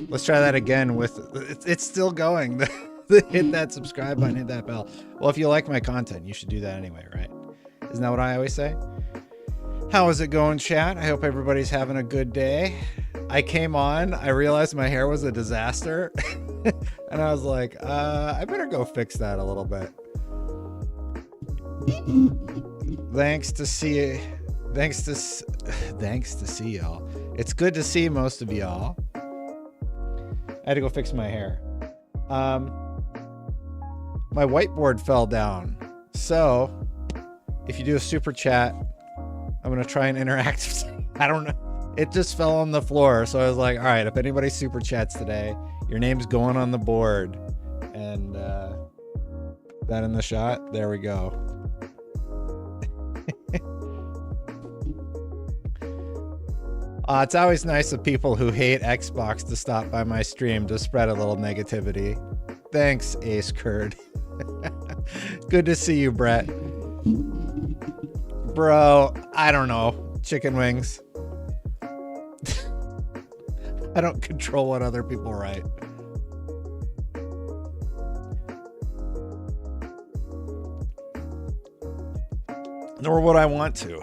Let's try that again with, it's still going. Hit that subscribe button, hit that bell. Well, if you like my content, you should do that anyway, right? Isn't that what I always say? How is it going, chat? I hope everybody's having a good day. I came on, I realized my hair was a disaster. And I was like, I better go fix that a little bit. Thanks to see y'all. It's good to see most of y'all. I had to go fix my hair. My whiteboard fell down. So if you do a super chat, I'm going to try and interact. I don't know. It just fell on the floor. So I was like, all right, if anybody super chats today, your name's going on the board. And that in the shot. There we go. It's always nice of people who hate Xbox to stop by my stream to spread a little negativity. Thanks, Ace Curd. Good to see you, Brett. Bro, I don't know. Chicken wings. I don't control what other people write. Nor would I want to.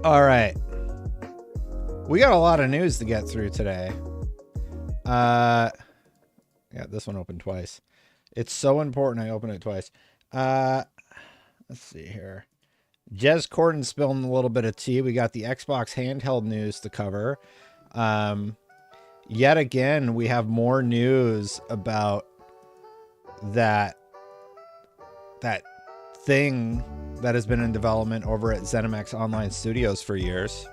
All right. We got a lot of news to get through today. Yeah, this one opened twice. It's so important I opened it twice. Let's see here. Jez Corden spilling a little bit of tea. We got the Xbox Handheld news to cover. Yet again, we have more news about that thing that has been in development over at Zenimax Online Studios for years.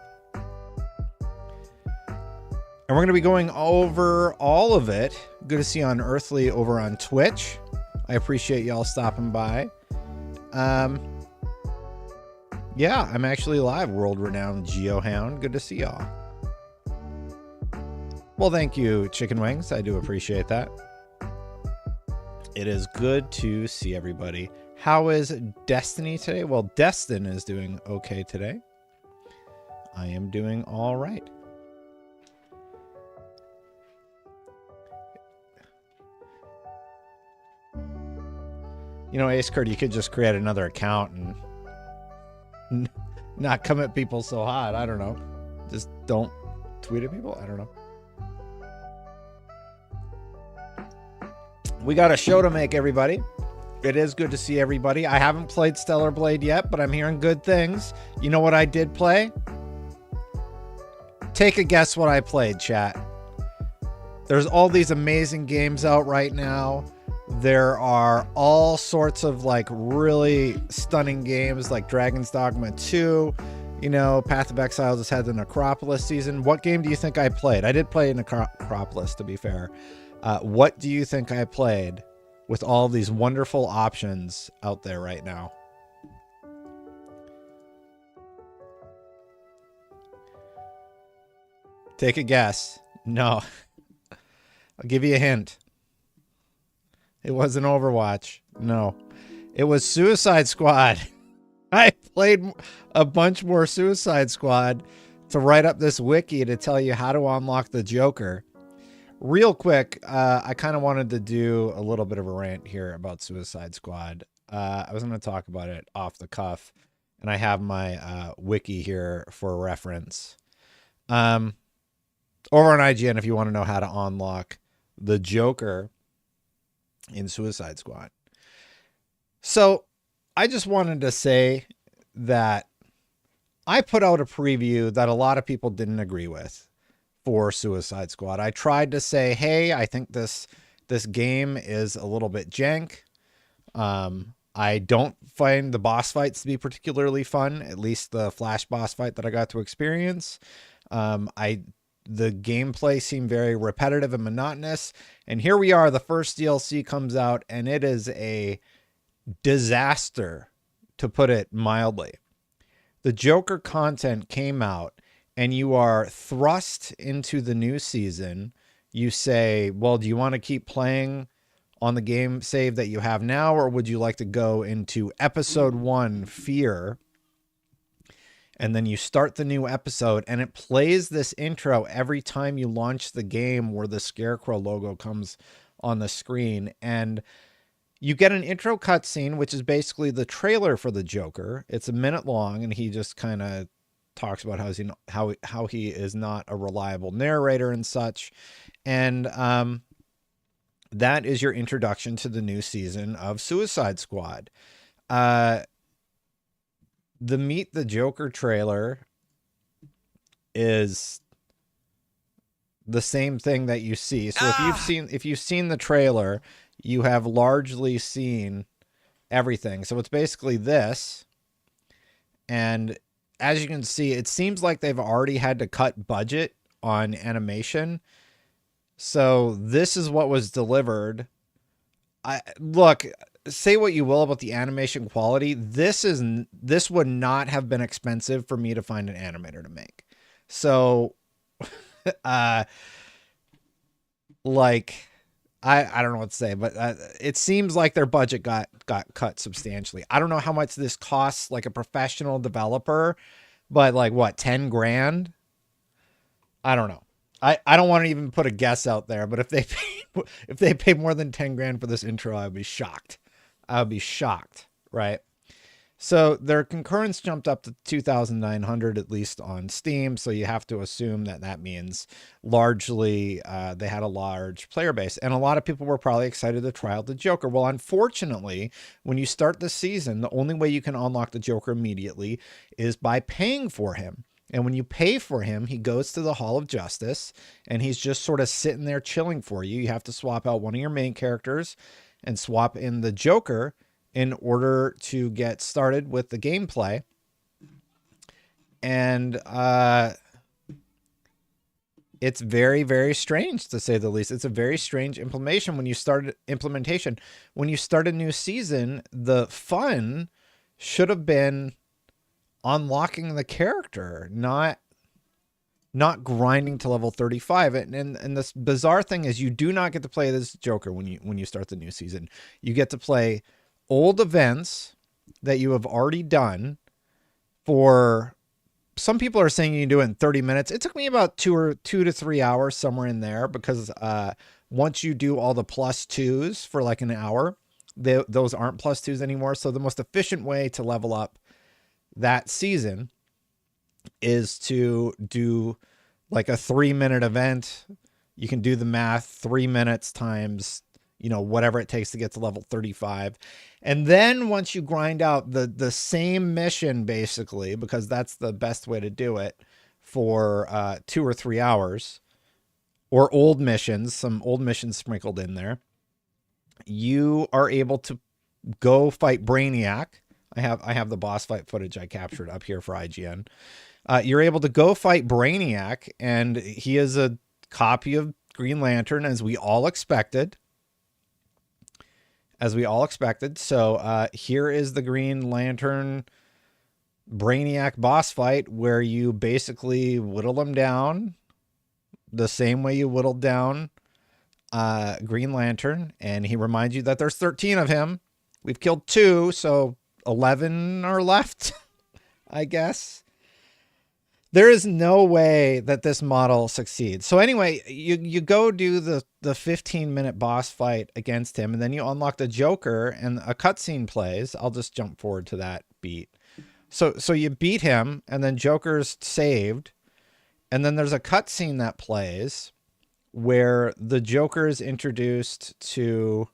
And we're going to be going over all of it. Good to see you Unearthly over on Twitch. I appreciate y'all stopping by. Yeah, I'm actually live, world-renowned GeoHound. Good to see y'all. Well, thank you, Chicken Wings. I do appreciate that. It is good to see everybody. How is Destiny today? Well, Destin is doing okay today. I am doing all right. You know, Ace Curd, you could just create another account and not come at people so hot. I don't know. Just don't tweet at people. I don't know. We got a show to make, everybody. It is good to see everybody. I haven't played Stellar Blade yet, but I'm hearing good things. You know what I did play? Take a guess what I played, chat. There's all these amazing games out right now. There are all sorts of like really stunning games like Dragon's Dogma 2. You know, Path of Exile just had the Necropolis season. What game do you think I played? I did play Necropolis, to be fair. What do you think I played with all these wonderful options out there right now? Take a guess. No. I'll give you a hint. It wasn't Overwatch. No. It was Suicide Squad. I played a bunch more Suicide Squad to write up this wiki to tell you how to unlock the Joker. Real quick, I kind of wanted to do a little bit of a rant here about Suicide Squad. I was going to talk about it off the cuff, and I have my wiki here for reference. Over on IGN, if you want to know how to unlock the Joker in Suicide Squad. So I just wanted to say that I put out a preview that a lot of people didn't agree with for Suicide Squad. I tried to say, hey, I think this game is a little bit jank. I don't find the boss fights to be particularly fun, at least the Flash boss fight that I got to experience. The gameplay seemed very repetitive and monotonous. And here we are, the first DLC comes out, and it is a disaster, to put it mildly. The Joker content came out, and you are thrust into the new season. You say, well, do you want to keep playing on the game save that you have now, or would you like to go into episode 1, Fear? and then you start the new episode, and it plays this intro every time you launch the game where the Scarecrow logo comes on the screen. And you get an intro cutscene, which is basically the trailer for the Joker. It's a minute long, and he just kind of talks about how he is not a reliable narrator and such. And that is your introduction to the new season of Suicide Squad. The Meet the Joker trailer is the same thing that you see. So if you've seen the trailer, you have largely seen everything. So it's basically this. And as you can see, it seems like they've already had to cut budget on animation. So this is what was delivered. Look, say what you will about the animation quality. This would not have been expensive for me to find an animator to make. So, like, I don't know what to say, but it seems like their budget got cut substantially. I don't know how much this costs like a professional developer, but like what, 10 grand? I don't know. I don't want to even put a guess out there, but if they pay more than 10 grand for this intro, I'd be shocked. I would be shocked, right? So their concurrence jumped up to 2,900, at least on Steam. So you have to assume that means largely they had a large player base. And a lot of people were probably excited to try out the Joker. Well, unfortunately, when you start the season, the only way you can unlock the Joker immediately is by paying for him. And when you pay for him, he goes to the Hall of Justice, and he's just sort of sitting there chilling for you. You have to swap out one of your main characters and swap in the Joker in order to get started with the gameplay. And it's very, very strange, to say the least. It's a very strange implementation. When you start a new season, the fun should have been unlocking the character, not grinding to level 35. And this bizarre thing is, you do not get to play this Joker when you start the new season. You get to play old events that you have already done. For some people are saying you can do it in 30 minutes. It took me about 2 to 3 hours, somewhere in there, because once you do all the +2s for like an hour, those aren't +2s anymore. So the most efficient way to level up that season is to do like a 3-minute event. You can do the math, 3 minutes times, whatever it takes to get to level 35. And then once you grind out the same mission, basically, because that's the best way to do it, for 2 or 3 hours, or old missions, some old missions sprinkled in there, you are able to go fight Brainiac. I have the boss fight footage I captured up here for IGN. You're able to go fight Brainiac, and he is a copy of Green Lantern, as we all expected. So here is the Green Lantern Brainiac boss fight, where you basically whittle him down the same way you whittled down Green Lantern. And he reminds you that there's 13 of him. We've killed 2, so 11 are left, I guess. There is no way that this model succeeds. So anyway, you go do the 15-minute boss fight against him, and then you unlock the Joker, and a cutscene plays. I'll just jump forward to that beat. So you beat him, and then Joker's saved, and then there's a cutscene that plays where the Joker is introduced to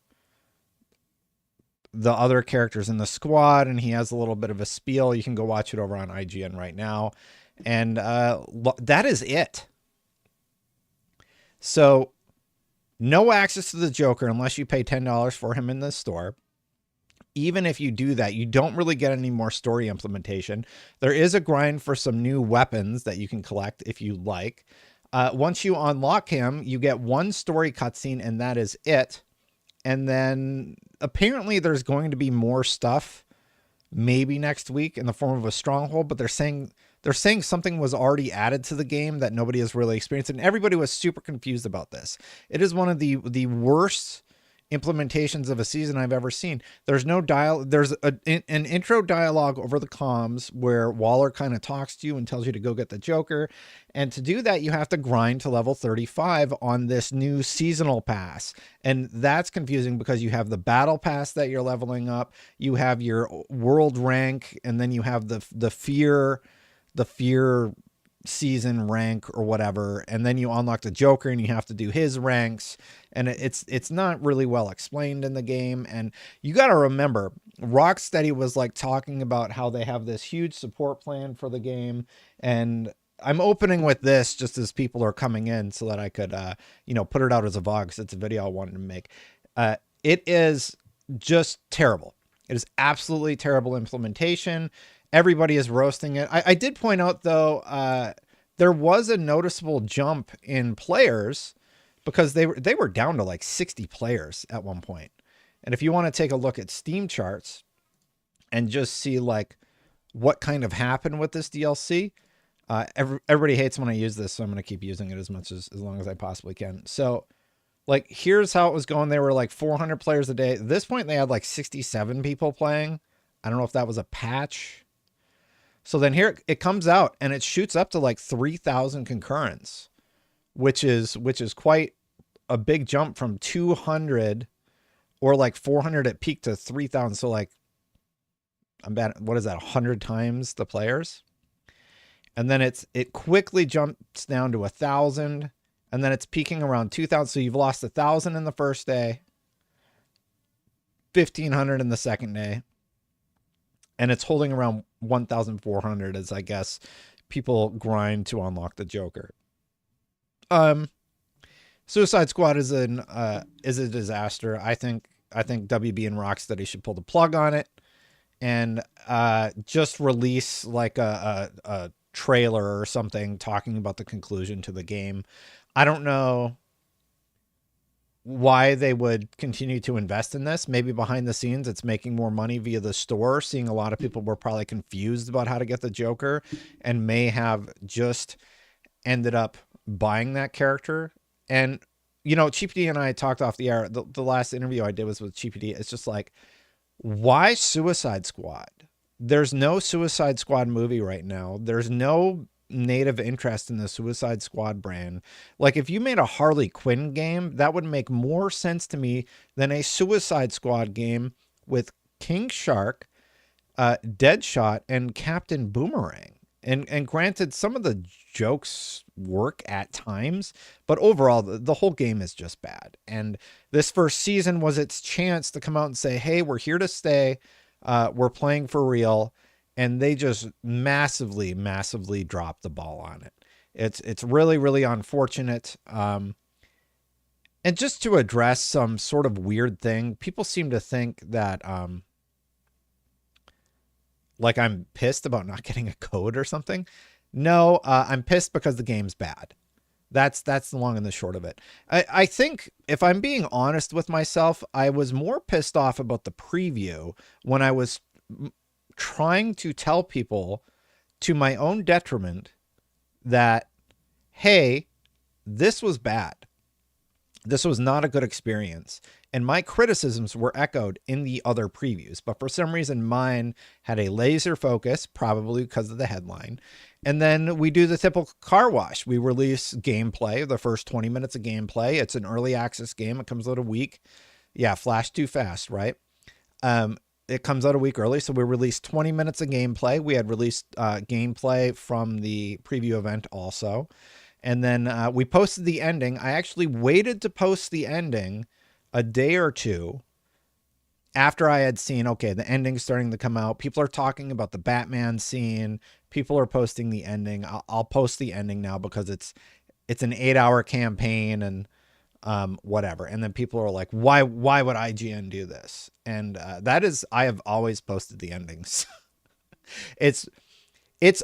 the other characters in the squad, and he has a little bit of a spiel. You can go watch it over on IGN right now. And that is it. So no access to the Joker unless you pay $10 for him in the store. Even if you do that, you don't really get any more story implementation. There is a grind for some new weapons that you can collect if you like. Once you unlock him, you get one story cutscene, and that is it. And then apparently there's going to be more stuff maybe next week in the form of a stronghold, but they're saying something was already added to the game that nobody has really experienced, and everybody was super confused about this. It is one of the worst implementations of a season I've ever seen. There's no dial. There's an intro dialogue over the comms where Waller kind of talks to you and tells you to go get the Joker. And to do that, you have to grind to level 35 on this new seasonal pass. And that's confusing because you have the battle pass that you're leveling up. You have your world rank, and then you have the fear season rank or whatever, and then you unlock the Joker and you have to do his ranks, and it's not really well explained in the game. And you got to remember, Rocksteady was like talking about how they have this huge support plan for the game, and I'm opening with this just as people are coming in so that I could put it out as a vlog, because it's a video I wanted to make. It is just terrible. It is absolutely terrible implementation. Everybody is roasting it. I did point out, though, there was a noticeable jump in players, because they were down to like 60 players at one point. And if you want to take a look at Steam charts and just see like what kind of happened with this DLC, everybody hates when I use this, so I'm going to keep using it as long as I possibly can. So like, here's how it was going. They were like 400 players a day. At this point, they had like 67 people playing. I don't know if that was a patch. So then here it comes out and it shoots up to like 3,000 concurrents, which is quite a big jump from 200 or like 400 at peak to 3,000. So like, what is that? 100 times the players. And then it quickly jumps down to 1,000, and then it's peaking around 2,000. So you've lost 1,000 in the first day, 1,500 in the second day. And it's holding around 1,400 as, I guess, people grind to unlock the Joker. Suicide Squad is a disaster. I think WB and Rocksteady should pull the plug on it and just release like a trailer or something talking about the conclusion to the game. I don't know why they would continue to invest in this. Maybe behind the scenes it's making more money via the store, seeing a lot of people were probably confused about how to get the Joker and may have just ended up buying that character. And Cheap D and I talked off the air. The last interview I did was with Cheap D. It's just like, why Suicide Squad? There's no Suicide Squad movie right now. There's no native interest in the Suicide Squad brand. Like, if you made a Harley Quinn game, that would make more sense to me than a Suicide Squad game with King Shark, Deadshot, and Captain Boomerang. And granted, some of the jokes work at times, but overall, the whole game is just bad. And this first season was its chance to come out and say, hey, we're here to stay. We're playing for real. And they just massively, massively dropped the ball on it. It's really, really unfortunate. And just to address some sort of weird thing, people seem to think that like I'm pissed about not getting a code or something. No, I'm pissed because the game's bad. That's the long and the short of it. I think, if I'm being honest with myself, I was more pissed off about the preview when I was trying to tell people, to my own detriment, that, hey, this was bad. This was not a good experience. And my criticisms were echoed in the other previews, but for some reason mine had a laser focus, probably because of the headline. And then we do the typical car wash. We release gameplay, the first 20 minutes of gameplay. It's an early access game. It comes out a week. Yeah, flash too fast, right? It comes out a week early, so we released 20 minutes of gameplay. We had released gameplay from the preview event also. And then we posted the ending. I actually waited to post the ending a day or two after I had seen, okay, the ending's starting to come out. People are talking about the Batman scene. People are posting the ending. I'll post the ending now because it's an 8-hour campaign and whatever. And then people are like, why would IGN do this? And that is, I have always posted the endings. It's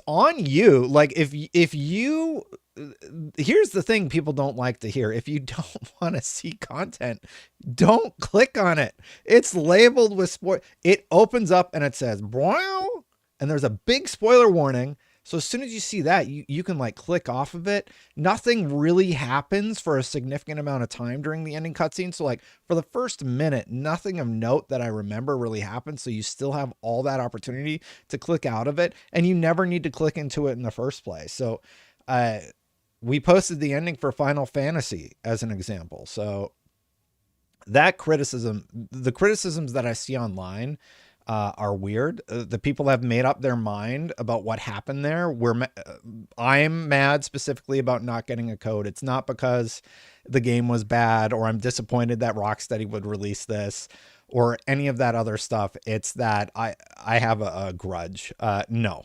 on you. Like, if you, here's the thing people don't like to hear. If you don't want to see content, don't click on it. It's labeled with spoil. It opens up and it says, wow. And there's a big spoiler warning. So as soon as you see that, you can like click off of it. Nothing really happens for a significant amount of time during the ending cutscene. So like for the first minute, nothing of note that I remember really happened. So you still have all that opportunity to click out of it, and you never need to click into it in the first place. So we posted the ending for Final Fantasy as an example. So that criticism, the criticisms that I see online are weird. The people have made up their mind about what happened there. I'm mad specifically about not getting a code. It's not because the game was bad or I'm disappointed that Rocksteady would release this or any of that other stuff. It's that I have a grudge. No,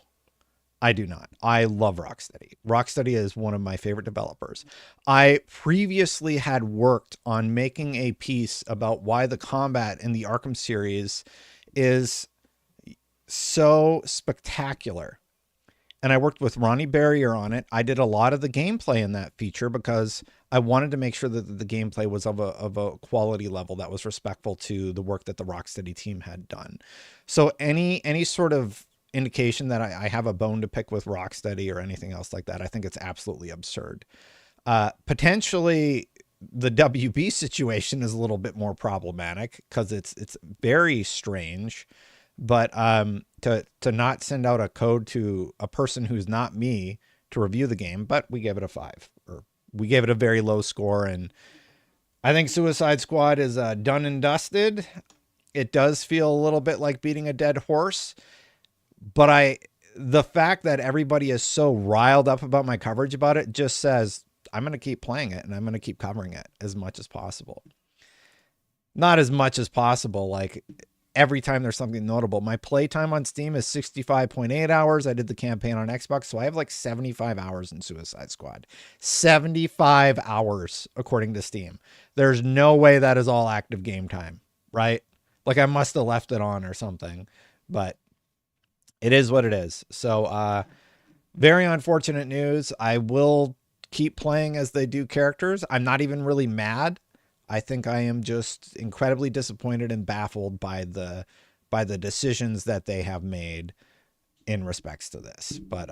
I do not. I love Rocksteady. Rocksteady is one of my favorite developers. I previously had worked on making a piece about why the combat in the Arkham series is so spectacular. And I worked with Ronnie Barrier on it. I did a lot of the gameplay in that feature because I wanted to make sure that the gameplay was of a quality level that was respectful to the work that the Rocksteady team had done. So any sort of indication that I have a bone to pick with Rocksteady or anything else like that, I think it's absolutely absurd. Potentially the WB situation is a little bit more problematic because it's very strange, but to not send out a code to a person who's not me to review the game, but we gave it a 5, or we gave it a very low score. And I think Suicide Squad is done and dusted. It does feel a little bit like beating a dead horse, but the fact that everybody is so riled up about my coverage about it just says I'm going to keep playing it and I'm going to keep covering it as much as possible. Not as much as possible. Like every time there's something notable, my playtime on Steam is 65.8 hours. I did the campaign on Xbox. So I have like 75 hours in Suicide Squad, 75 hours, according to Steam. There's no way that is all active game time, right? Like I must've left it on or something, but it is what it is. So, very unfortunate news. I will keep playing as they do characters. I'm not even really mad. I think I am just incredibly disappointed and baffled by the decisions that they have made in respects to this. But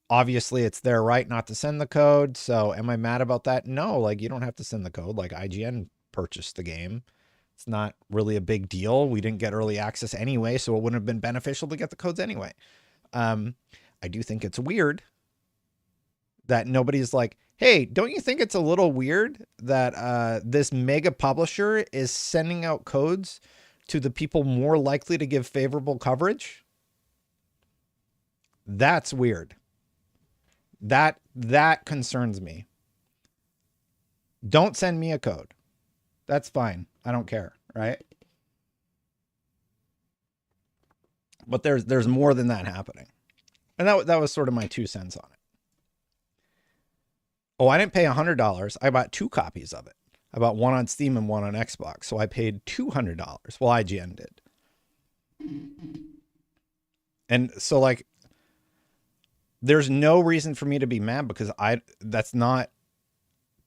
obviously it's their right not to send the code. So am I mad about that? No, like you don't have to send the code. Like IGN purchased the game. It's not really a big deal. We didn't get early access anyway, so it wouldn't have been beneficial to get the codes anyway. I do think it's weird that nobody's like, hey, don't you think it's a little weird that this mega publisher is sending out codes to the people more likely to give favorable coverage? That's weird. That concerns me. Don't send me a code. That's fine. I don't care, right? But there's more than that happening. And that was sort of my 2 cents on it. Oh, I didn't pay $100. I bought 2 copies of it. I bought one on Steam and one on Xbox. So I paid $200. Well, IGN did. And so like, there's no reason for me to be mad because that's not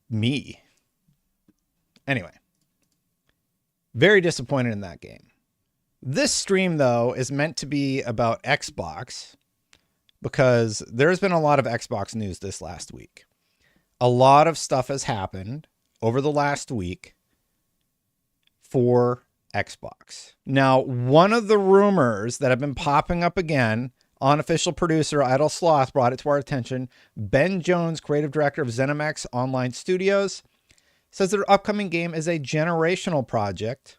me. Anyway, very disappointed in that game. This stream, though, is meant to be about Xbox because there's been a lot of Xbox news this last week. A lot of stuff has happened over the last week for Xbox. Now, one of the rumors that have been popping up again, unofficial producer Idle Sloth brought it to our attention. Ben Jones, creative director of ZeniMax Online Studios, says their upcoming game is a generational project.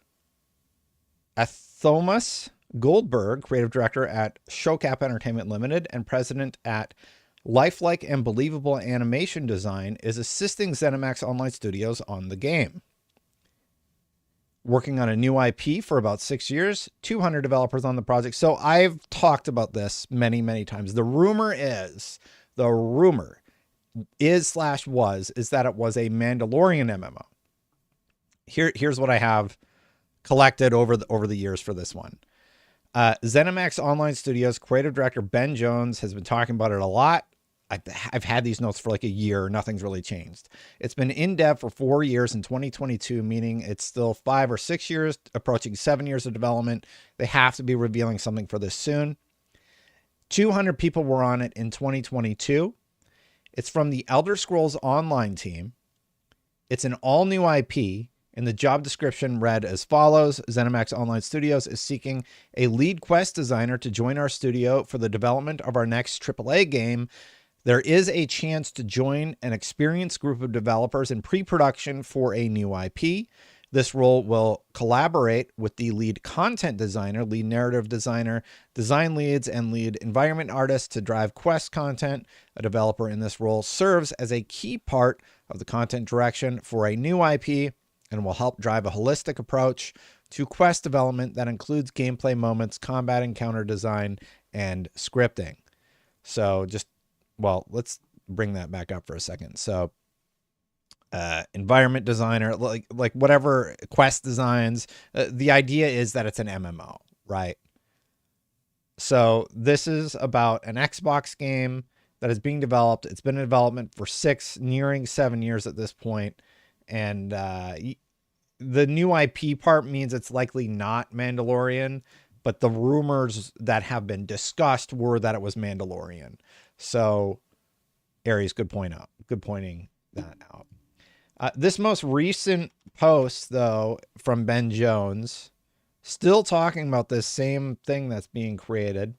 Thomas Goldberg, creative director at Showcap Entertainment Limited and president at Lifelike and Believable Animation Design, is assisting ZeniMax Online Studios on the game. Working on a new IP for about 6 years, 200 developers on the project. So I've talked about this many, many times. The rumor is that it was a Mandalorian MMO. Here's what I have collected over the years for this one. ZeniMax Online Studios creative director Ben Jones has been talking about it a lot. I've had these notes for like a year. Nothing's really changed. It's been in dev for 4 years in 2022, meaning it's still 5 or 6 years, approaching 7 years of development. They have to be revealing something for this soon. 200 people were on it in 2022. It's from the Elder Scrolls Online team. It's an all-new IP, and the job description read as follows. Zenimax Online Studios is seeking a lead quest designer to join our studio for the development of our next AAA game. There is a chance to join an experienced group of developers in pre-production for a new IP. This role will collaborate with the lead content designer, lead narrative designer, design leads, and lead environment artists to drive quest content. A developer in this role serves as a key part of the content direction for a new IP and will help drive a holistic approach to quest development that includes gameplay moments, combat encounter design, and scripting. So let's bring that back up for a second. So environment designer, like whatever quest designs. The idea is that it's an MMO, right? So this is about an Xbox game that is being developed. It's been in development for nearing 7 years at this point. And the new IP part means it's likely not Mandalorian, but the rumors that have been discussed were that it was Mandalorian. So Aries, good pointing that out. This most recent post, though, from Ben Jones, still talking about this same thing that's being created.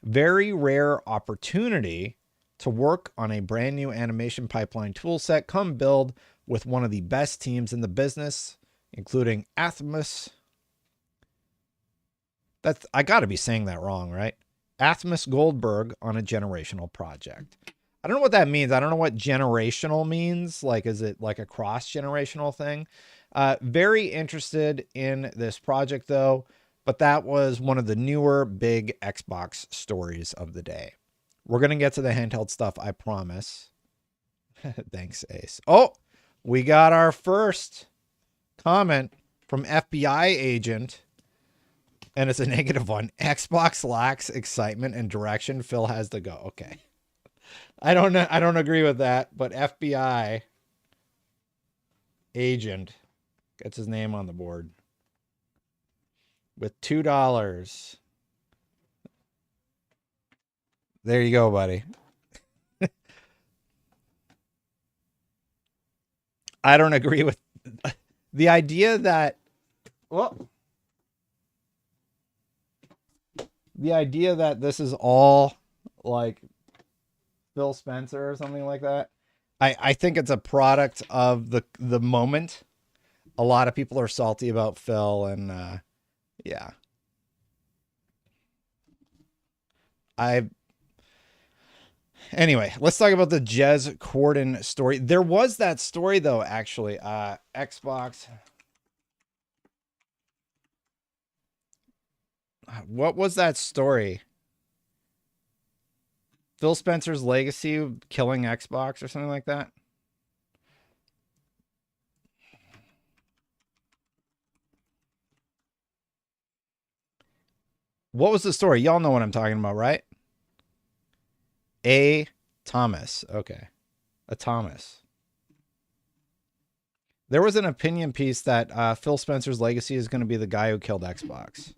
Very rare opportunity to work on a brand new animation pipeline toolset. Come build with one of the best teams in the business, including Athmos. I got to be saying that wrong, right? Athmos Goldberg on a generational project. I don't know what that means. I don't know what generational means. Like, is it like a cross-generational thing? Very interested in this project, though. But that was one of the newer big Xbox stories of the day. We're going to get to the handheld stuff, I promise. Thanks, Ace. Oh, we got our first comment from FBI agent. And it's a negative one. Xbox lacks excitement and direction. Phil has to go. Okay. I don't know. I don't agree with that, but FBI agent gets his name on the board with $2. There you go, buddy. I don't agree with the idea that, the idea that this is all like Phil Spencer or something like that. I think it's a product of the moment. A lot of people are salty about Phil, and yeah. Anyway, let's talk about the Jez Corden story. There was that story, though, actually. Xbox. What was that story? Phil Spencer's legacy killing Xbox or something like that? What was the story? Y'all know what I'm talking about, right? A. Thomas. Okay. A Thomas. There was an opinion piece that Phil Spencer's legacy is going to be the guy who killed Xbox.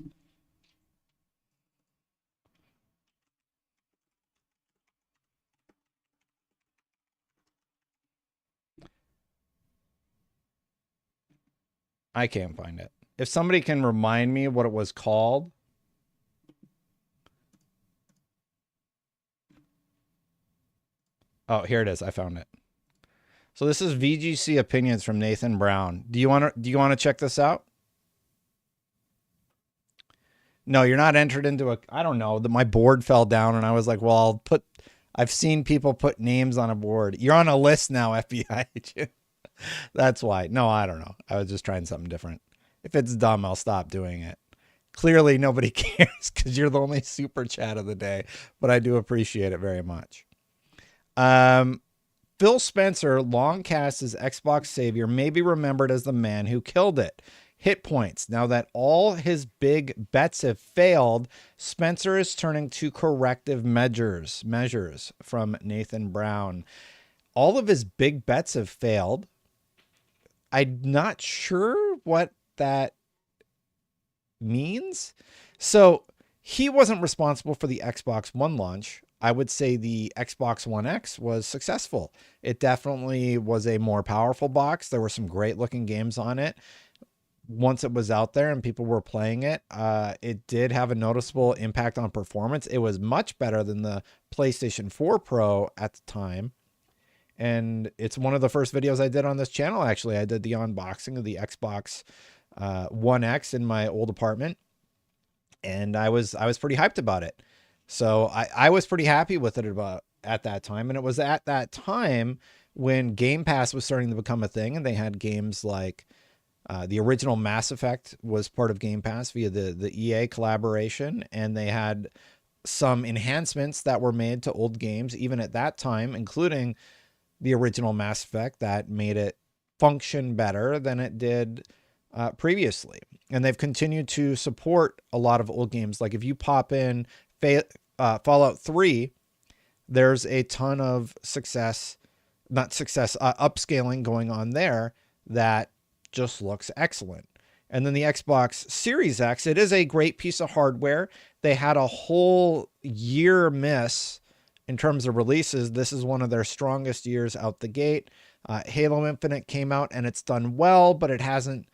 I can't find it. If somebody can remind me what it was called. Oh, here it is. I found it. So this is VGC opinions from Nathan Brown. Do you want to check this out? No, you're not entered into a, I don't know, my board fell down and I was like, well, I've seen people put names on a board. You're on a list now, FBI agent. That's why. No, I don't know. I was just trying something different. If it's dumb, I'll stop doing it. Clearly nobody cares because you're the only super chat of the day, but I do appreciate it very much. Phil Spencer, long cast as Xbox savior, may be remembered as the man who killed it. Hit points. Now that all his big bets have failed, Spencer is turning to corrective measures from Nathan Brown. All of his big bets have failed. I'm not sure what that means. So He wasn't responsible for the Xbox One launch. I would say the Xbox One X was successful. It definitely was a more powerful box. There were some great looking games on it. Once it was out there and people were playing it, it did have a noticeable impact on performance. It was much better than the PlayStation 4 Pro at the time. And it's one of the first videos I did on this channel, actually. I did the unboxing of the Xbox One X in my old apartment. And I was pretty hyped about it. So I was pretty happy with it at that time. And it was at that time when Game Pass was starting to become a thing, and they had games like the original Mass Effect was part of Game Pass via the EA collaboration, and they had some enhancements that were made to old games even at that time, including the original Mass Effect, that made it function better than it did previously. And they've continued to support a lot of old games. Like if you pop in Fallout 3, there's a ton of upscaling going on there that just looks excellent. And then the Xbox Series X, it is a great piece of hardware. They had a whole year miss in terms of releases. This is one of their strongest years out the gate. Halo Infinite came out and it's done well, but it hasn't,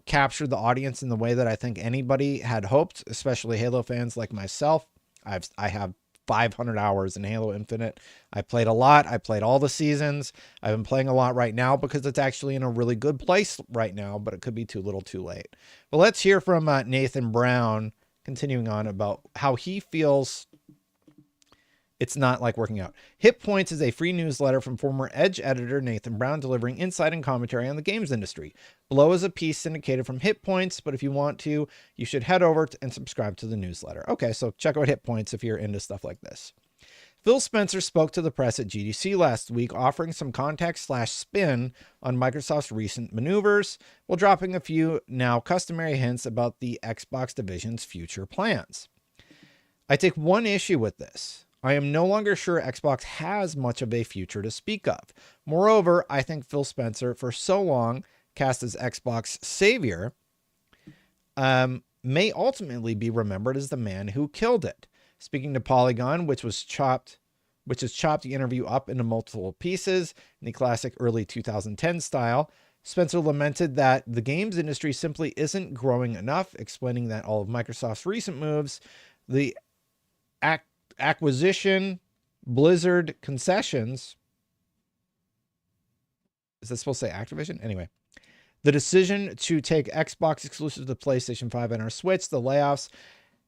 captured the audience in the way that I think anybody had hoped, especially Halo fans like myself. I have 500 hours in Halo Infinite. I played a lot. I played all the seasons. I've been playing a lot right now because it's actually in a really good place right now, but it could be too little too late. But let's hear from Nathan Brown, continuing on about how he feels it's not like working out. Hit Points is a free newsletter from former Edge editor Nathan Brown, delivering insight and commentary on the games industry. Below is a piece syndicated from Hit Points, but if you want to, you should head over and subscribe to the newsletter. Okay, so check out Hit Points if you're into stuff like this. Phil Spencer spoke to the press at GDC last week, offering some context/spin on Microsoft's recent maneuvers, while dropping a few now customary hints about the Xbox division's future plans. I take one issue with this. I am no longer sure Xbox has much of a future to speak of. Moreover, I think Phil Spencer, for so long cast as Xbox savior, may ultimately be remembered as the man who killed it. Speaking to Polygon, which has chopped the interview up into multiple pieces in the classic early 2010 style, Spencer lamented that the games industry simply isn't growing enough, explaining that all of Microsoft's recent moves, the acquisition, Blizzard concessions. Is that supposed to say Activision? Anyway, the decision to take Xbox exclusive to PlayStation 5 and our Switch, the layoffs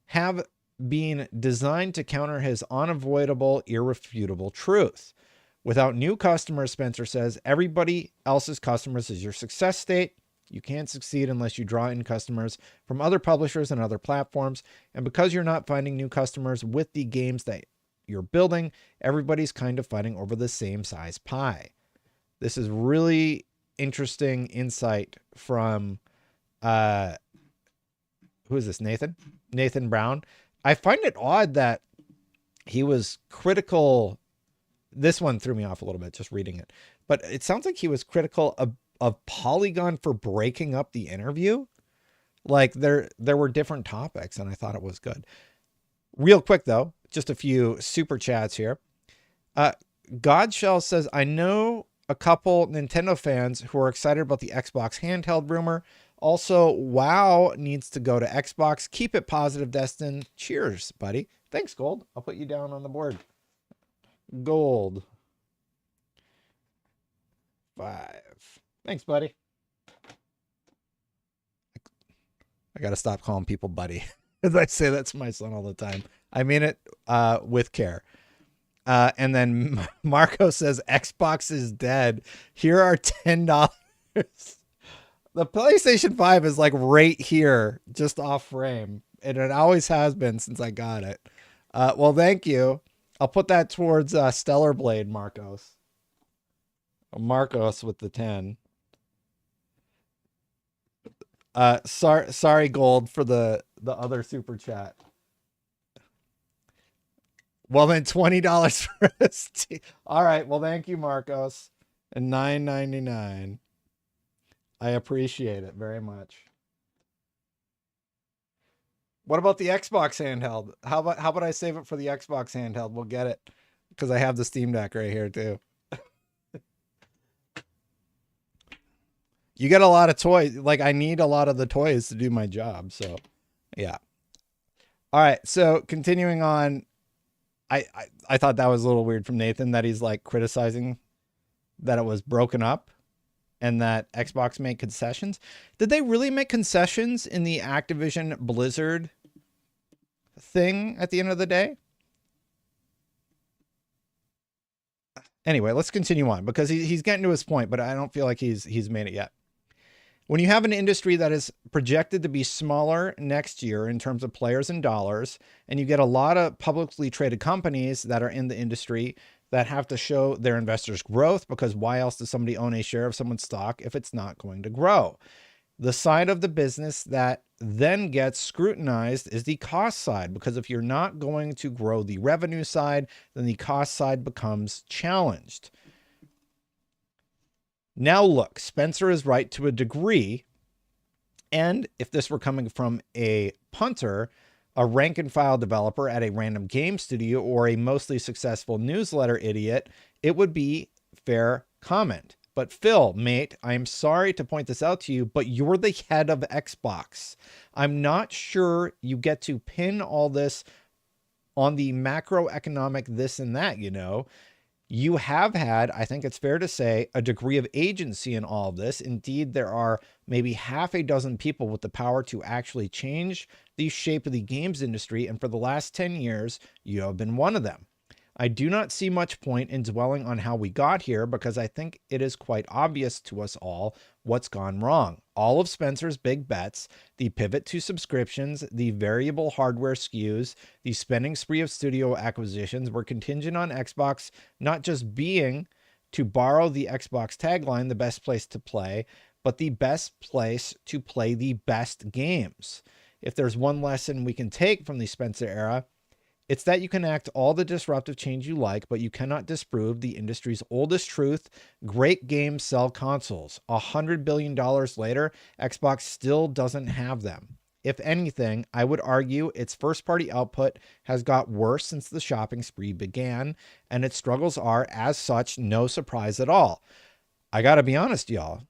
have been designed to counter his unavoidable, irrefutable truth. Without new customers, Spencer says, everybody else's customers is your success state. You can't succeed unless you draw in customers from other publishers and other platforms. And because you're not finding new customers with the games that you're building, everybody's kind of fighting over the same size pie. This is really interesting insight from, who is this? Nathan Brown. I find it odd that he was critical. This one threw me off a little bit just reading it, but it sounds like he was critical of Polygon for breaking up the interview. Like there were different topics and I thought it was good. Real quick though, just a few super chats here. Godshell says, I know a couple Nintendo fans who are excited about the Xbox handheld rumor. Also, WoW needs to go to Xbox. Keep it positive, Destin. Cheers, buddy. Thanks, Gold. I'll put you down on the board. Gold. 5. Thanks, buddy. I got to stop calling people buddy. As I say that to my son all the time. I mean it with care. And then Marco says, Xbox is dead. Here are $10. The PlayStation 5 is like right here, just off frame. And it always has been since I got it. Well, thank you. I'll put that towards Stellar Blade, Marcos. Marcos with the 10. Sorry, Gold, for the other super chat. Well, then $20 for us. All right. Well, thank you, Marcos. And $9.99. I appreciate it very much. What about the Xbox handheld? How about I save it for the Xbox handheld? We'll get it because I have the Steam Deck right here too. You get a lot of toys. Like I need a lot of the toys to do my job. So, yeah. All right. So continuing on, I thought that was a little weird from Nathan that he's like criticizing that it was broken up and that Xbox made concessions. Did they really make concessions in the Activision Blizzard thing at the end of the day? Anyway, let's continue on because he's getting to his point, but I don't feel like he's made it yet. When you have an industry that is projected to be smaller next year in terms of players and dollars, and you get a lot of publicly traded companies that are in the industry that have to show their investors growth, because why else does somebody own a share of someone's stock if it's not going to grow? The side of the business that then gets scrutinized is the cost side, because if you're not going to grow the revenue side, then the cost side becomes challenged. Now, look, Spencer is right to a degree. And if this were coming from a punter, a rank and file developer at a random game studio, or a mostly successful newsletter idiot, it would be fair comment. But Phil, mate, I'm sorry to point this out to you, but you're the head of Xbox. I'm not sure you get to pin all this on the macroeconomic this and that, you know. You have had, I think it's fair to say, a degree of agency in all of this. Indeed, there are maybe half a dozen people with the power to actually change the shape of the games industry. And for the last 10 years, you have been one of them. I do not see much point in dwelling on how we got here because I think it is quite obvious to us all what's gone wrong. All of Spencer's big bets, the pivot to subscriptions, the variable hardware SKUs, the spending spree of studio acquisitions were contingent on Xbox not just being, to borrow the Xbox tagline, the best place to play, but the best place to play the best games. If there's one lesson we can take from the Spencer era, it's that you can act all the disruptive change you like, but you cannot disprove the industry's oldest truth. Great games sell consoles. $100 billion later, Xbox still doesn't have them. If anything, I would argue its first-party output has got worse since the shopping spree began, and its struggles are, as such, no surprise at all. I gotta be honest, y'all.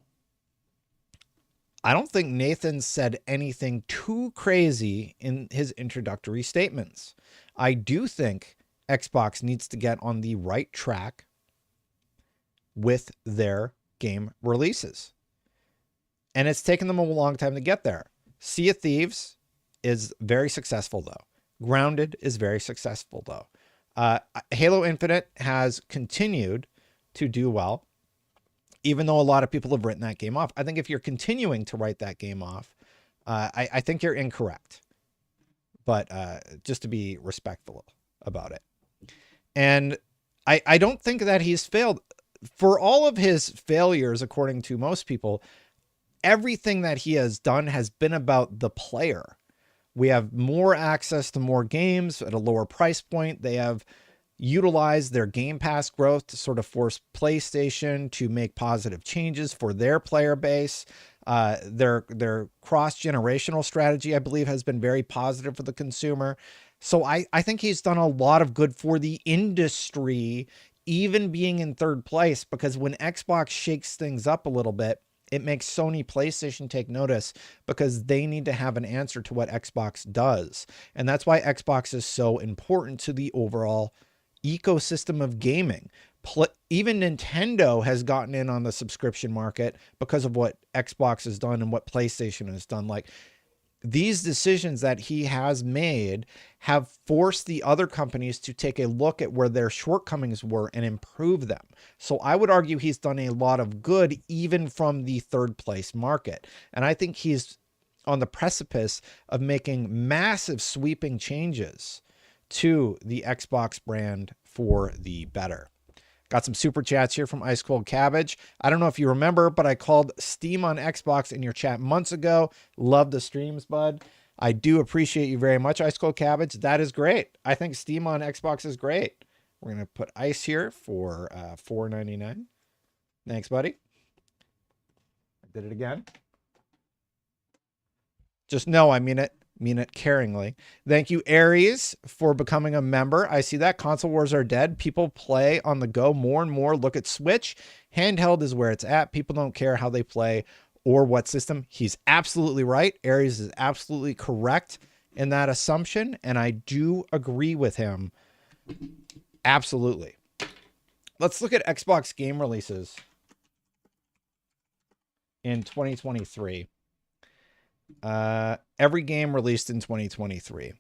I don't think Nathan said anything too crazy in his introductory statements. I do think Xbox needs to get on the right track with their game releases. And it's taken them a long time to get there. Sea of Thieves is very successful, though. Grounded is very successful, though. Halo Infinite has continued to do well, even though a lot of people have written that game off. I think if you're continuing to write that game off, I think you're incorrect. But just to be respectful about it. And I don't think that he's failed. For all of his failures, according to most people, everything that he has done has been about the player. We have more access to more games at a lower price point. They have utilized their Game Pass growth to sort of force PlayStation to make positive changes for their player base. Their cross-generational strategy, I believe, has been very positive for the consumer. So I think he's done a lot of good for the industry, even being in third place, because when Xbox shakes things up a little bit, it makes Sony PlayStation take notice because they need to have an answer to what Xbox does. And that's why Xbox is so important to the overall ecosystem of gaming. Even Nintendo has gotten in on the subscription market because of what Xbox has done and what PlayStation has done. Like, these decisions that he has made have forced the other companies to take a look at where their shortcomings were and improve them. So I would argue he's done a lot of good, even from the third place market. And I think he's on the precipice of making massive sweeping changes to the Xbox brand for the better. Got some super chats here from Ice Cold Cabbage. I don't know if you remember, but I called Steam on Xbox in your chat months ago. Love the streams, bud. I do appreciate you very much, Ice Cold Cabbage. That is great. I think Steam on Xbox is great. We're going to put ice here for $4.99. Thanks, buddy. I did it again. Just know I mean it. Mean it caringly. Thank you, Aries, for becoming a member. I see that. Console wars are dead. People play on the go more and more. Look at Switch. Handheld is where it's at. People don't care how they play or what system. He's absolutely right. Aries is absolutely correct in that assumption, and I do agree with him. Absolutely. Let's look at Xbox game releases in 2023. Every game released in 2023.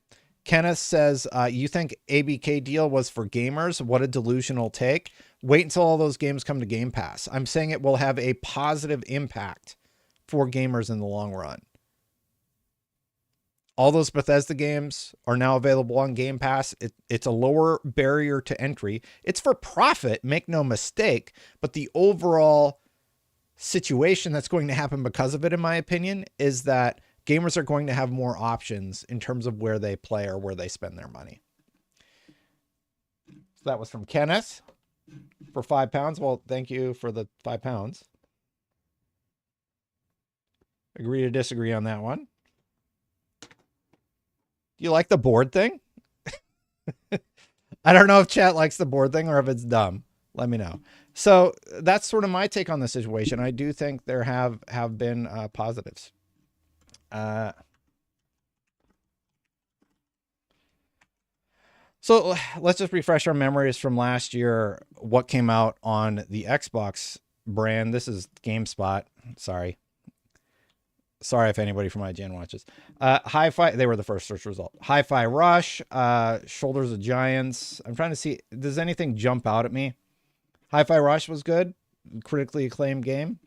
Kenneth says, you think ABK deal was for gamers? What a delusional take. Wait until all those games come to Game Pass. I'm saying it will have a positive impact for gamers in the long run. All those Bethesda games are now available on Game Pass. It's a lower barrier to entry. It's for profit, make no mistake, but the overall situation that's going to happen because of it, in my opinion, is that gamers are going to have more options in terms of where they play or where they spend their money. So that was from Kenneth for £5. Well, thank you for the £5. Agree to disagree on that one. Do you like the board thing? I don't know if chat likes the board thing or if it's dumb. Let me know. So that's sort of my take on the situation. I do think there have been positives. So let's just refresh our memories from last year. What came out on the Xbox brand? This is GameSpot. Sorry if anybody from IGN watches. Hi-Fi, they were the first search result. Hi-Fi Rush, Shoulders of Giants. I'm trying to see, does anything jump out at me? Hi-Fi Rush was good. Critically acclaimed game.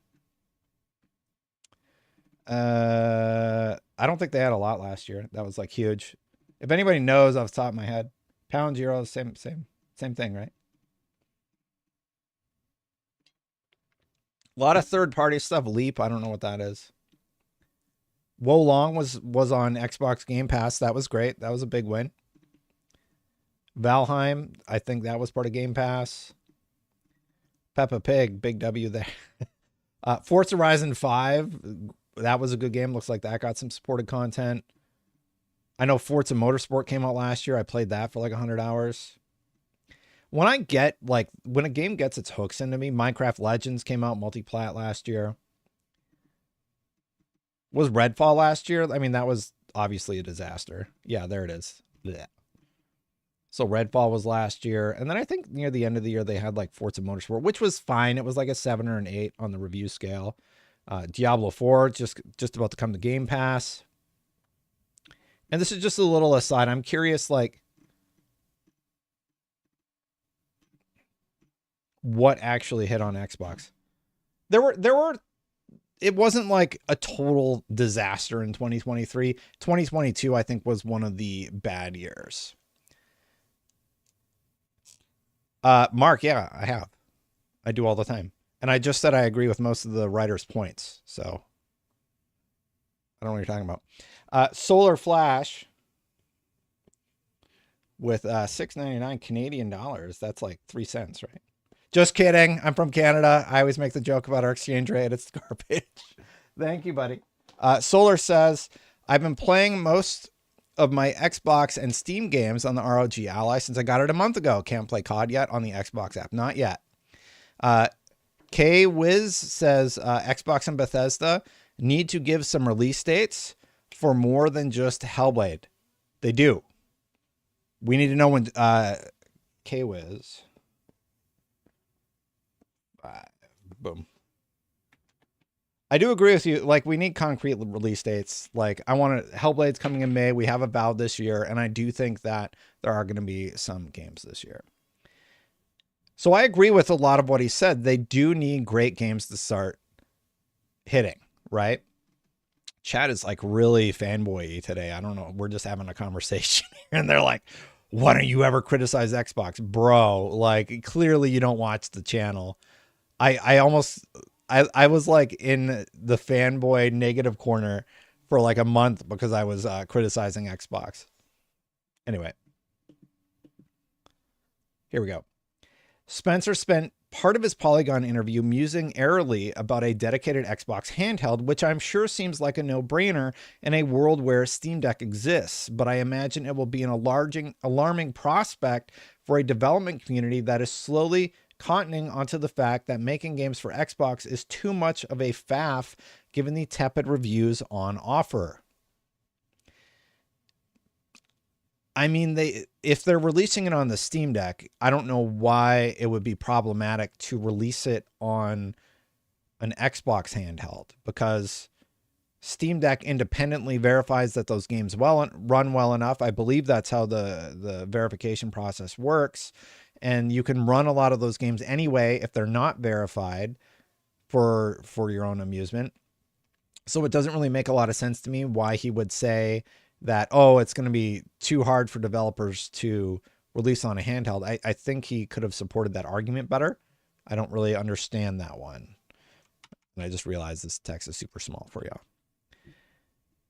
I don't think they had a lot last year. That was like huge. If anybody knows off the top of my head, Pound Zero, same thing, right? A lot of third-party stuff. Leap, I don't know what that is. Wo Long was on Xbox Game Pass. That was great. That was a big win. Valheim, I think that was part of Game Pass. Peppa Pig, big W there. Forza Horizon 5, that was a good game. Looks like that got some supported content. I know Forza Motorsport came out last year. I played that for like 100 hours. When a game gets its hooks into me, Minecraft Legends came out multi-plat last year. Was Redfall last year? I mean, that was obviously a disaster. Yeah, there it is. Blech. So Redfall was last year. And then I think near the end of the year, they had like Forza Motorsport, which was fine. It was like a 7 or an 8 on the review scale. Diablo 4, just about to come to Game Pass. And this is just a little aside. I'm curious, like, what actually hit on Xbox. There were, it wasn't like a total disaster in 2023. 2022, I think, was one of the bad years. Mark, yeah, I have. I do all the time. And I just said I agree with most of the writer's points. So I don't know what you're talking about. Solar Flash with $6.99 Canadian dollars. That's like 3 cents, right? Just kidding. I'm from Canada. I always make the joke about our exchange rate. It's garbage. Thank you, buddy. Solar says, I've been playing most of my Xbox and Steam games on the ROG Ally since I got it a month ago. Can't play COD yet on the Xbox app. Not yet. K-Wiz says, Xbox and Bethesda need to give some release dates for more than just Hellblade. They do. We need to know when... K-Wiz... boom. I do agree with you. Like, we need concrete release dates. Like, Hellblade's coming in May. We have Avowed this year, and I do think that there are going to be some games this year. So I agree with a lot of what he said. They do need great games to start hitting, right? Chat is like really fanboy today. I don't know. We're just having a conversation and they're like, why don't you ever criticize Xbox? Bro, like, clearly you don't watch the channel. I was like in the fanboy negative corner for like a month because I was criticizing Xbox. Anyway, here we go. Spencer spent part of his Polygon interview musing airily about a dedicated Xbox handheld, which I'm sure seems like a no-brainer in a world where Steam Deck exists, but I imagine it will be an alarming prospect for a development community that is slowly cottoning onto the fact that making games for Xbox is too much of a faff given the tepid reviews on offer. I mean, if they're releasing it on the Steam Deck, I don't know why it would be problematic to release it on an Xbox handheld, because Steam Deck independently verifies that those games run well enough. I believe that's how the verification process works. And you can run a lot of those games anyway if they're not verified for your own amusement. So it doesn't really make a lot of sense to me why he would say that, oh, it's going to be too hard for developers to release on a handheld. I think he could have supported that argument better. I don't really understand that one. And I just realized this text is super small for y'all.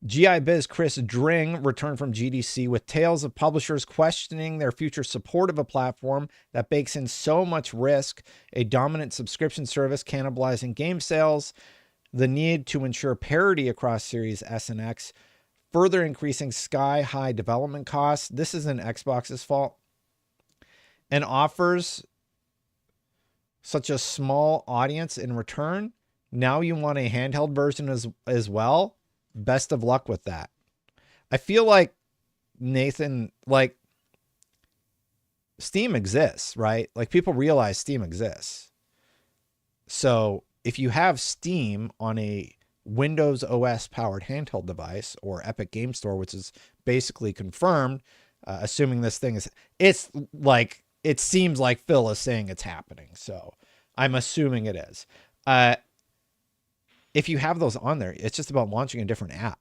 GI Biz Chris Dring returned from GDC with tales of publishers questioning their future support of a platform that bakes in so much risk, a dominant subscription service cannibalizing game sales, the need to ensure parity across Series S and X, further increasing sky-high development costs. This isn't Xbox's fault. And offers such a small audience in return. Now you want a handheld version as well? Best of luck with that. I feel like, Nathan, like, Steam exists, right? Like, people realize Steam exists. So if you have Steam on a Windows OS powered handheld device or Epic Game Store, which is basically confirmed, assuming this thing is, it's like, it seems like Phil is saying it's happening. So I'm assuming it is. If you have those on there, it's just about launching a different app.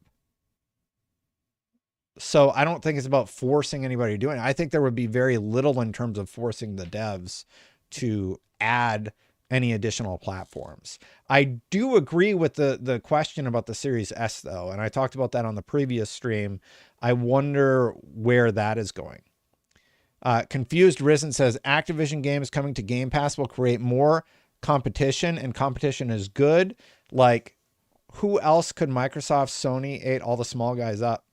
So I don't think it's about forcing anybody to do it. I think there would be very little in terms of forcing the devs to add any additional platforms. I do agree with the question about the Series S, though, and I talked about that on the previous stream. I wonder where that is going. Confused Risen says Activision games coming to Game Pass will create more competition, and competition is good. Like, who else could Microsoft, Sony ate all the small guys up?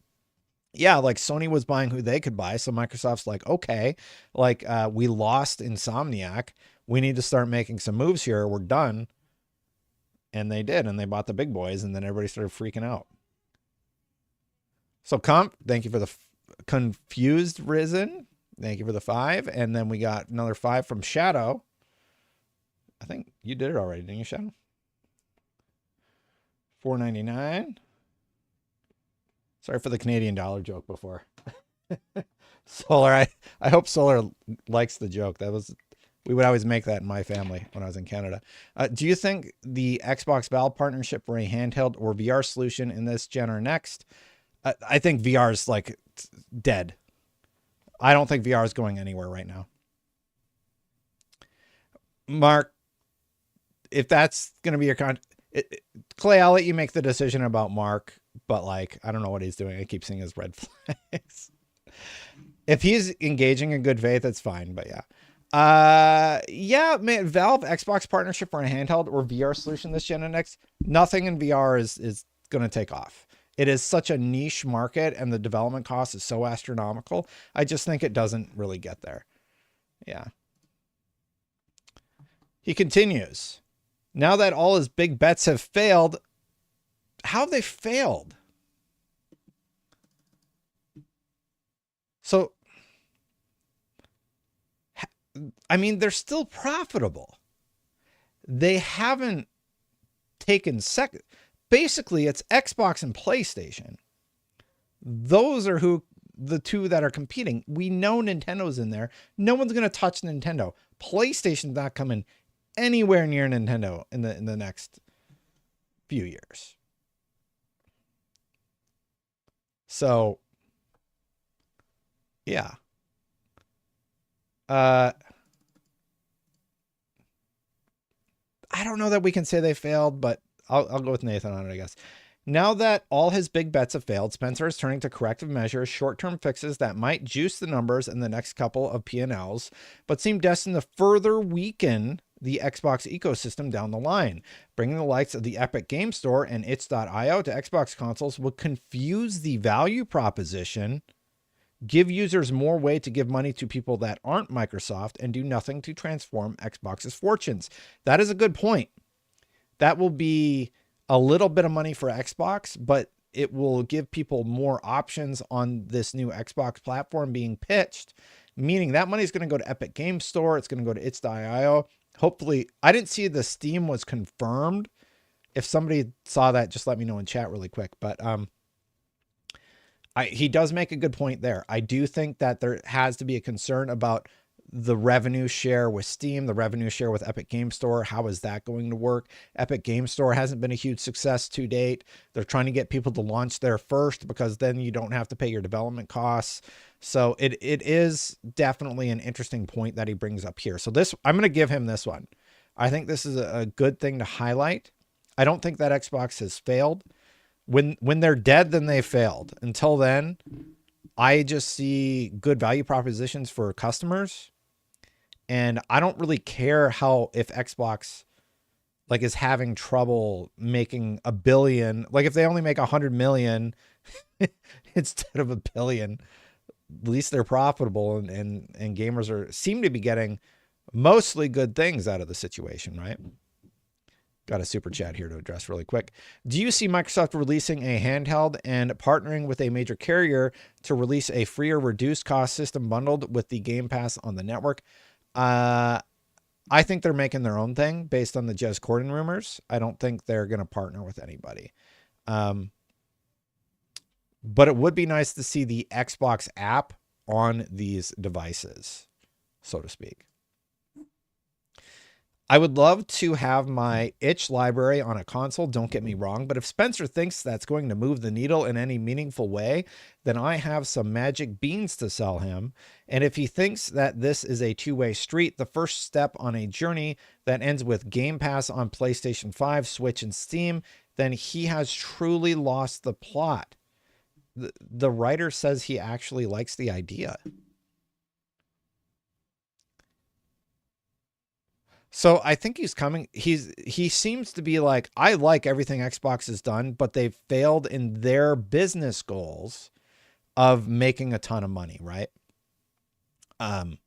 Yeah, like Sony was buying who they could buy. So Microsoft's like, okay, like we lost Insomniac. We need to start making some moves here. We're done. And they did. And they bought the big boys. And then everybody started freaking out. So thank you for the Confused Risen. Thank you for the 5. And then we got another 5 from Shadow. I think you did it already, didn't you, Shadow? $4.99. Sorry for the Canadian dollar joke before. Solar, I hope Solar likes the joke. We would always make that in my family when I was in Canada. Do you think the Xbox Valve partnership for a handheld or VR solution in this gen or next? I think VR is like dead. I don't think VR is going anywhere right now. Mark, if that's going to be your Clay, I'll let you make the decision about Mark, but like, I don't know what he's doing. I keep seeing his red flags. If he's engaging in good faith, it's fine, but yeah. Yeah, man, Valve Xbox partnership for a handheld or VR solution this gen and next, nothing in VR is going to take off. It is such a niche market and the development cost is so astronomical. I just think it doesn't really get there. Yeah. He continues. Now that all his big bets have failed, how have they failed? So, I mean, they're still profitable. They haven't taken second. Basically, it's Xbox and PlayStation. Those are the two that are competing. We know Nintendo's in there. No one's going to touch Nintendo. PlayStation's not coming anywhere near Nintendo in the next few years. So, yeah. I don't know that we can say they failed, but I'll go with Nathan on it, I guess. Now that all his big bets have failed, Spencer is turning to corrective measures, short-term fixes that might juice the numbers in the next couple of P&Ls, but seem destined to further weaken the Xbox ecosystem down the line. Bringing the likes of the Epic Game Store and itch.io to Xbox consoles would confuse the value proposition, give users more way to give money to people that aren't Microsoft, and do nothing to transform Xbox's fortunes. That is a good point. That will be a little bit of money for Xbox, but it will give people more options on this new Xbox platform being pitched, meaning that money is going to go to Epic Game Store. It's going to go to itch.io. Hopefully, I didn't see the Steam was confirmed. If somebody saw that, just let me know in chat really quick. But he does make a good point there. I do think that there has to be a concern about the revenue share with Steam, the revenue share with Epic Game Store. How is that going to work? Epic Game Store hasn't been a huge success to date. They're trying to get people to launch there first because then you don't have to pay your development costs. So it is definitely an interesting point that he brings up here. So this, I'm going to give him this one. I think this is a good thing to highlight. I don't think that Xbox has failed. When they're dead, then they failed. Until then, I just see good value propositions for customers. And I don't really care if Xbox like is having trouble making $1 billion, like if they only make 100 million instead of $1 billion, at least they're profitable and gamers seem to be getting mostly good things out of the situation, right? Got a super chat here to address really quick. Do you see Microsoft releasing a handheld and partnering with a major carrier to release a free or reduced cost system bundled with the Game Pass on the network? I think they're making their own thing based on the Jez Corden rumors. I don't think they're going to partner with anybody. But it would be nice to see the Xbox app on these devices, so to speak. I would love to have my itch library on a console, don't get me wrong, but if Spencer thinks that's going to move the needle in any meaningful way, then I have some magic beans to sell him. And if he thinks that this is a two-way street, the first step on a journey that ends with Game Pass on PlayStation 5, Switch, and Steam, then he has truly lost the plot. The writer says he actually likes the idea. So I think he's coming. He seems to be like, I like everything Xbox has done, but they've failed in their business goals of making a ton of money, right? And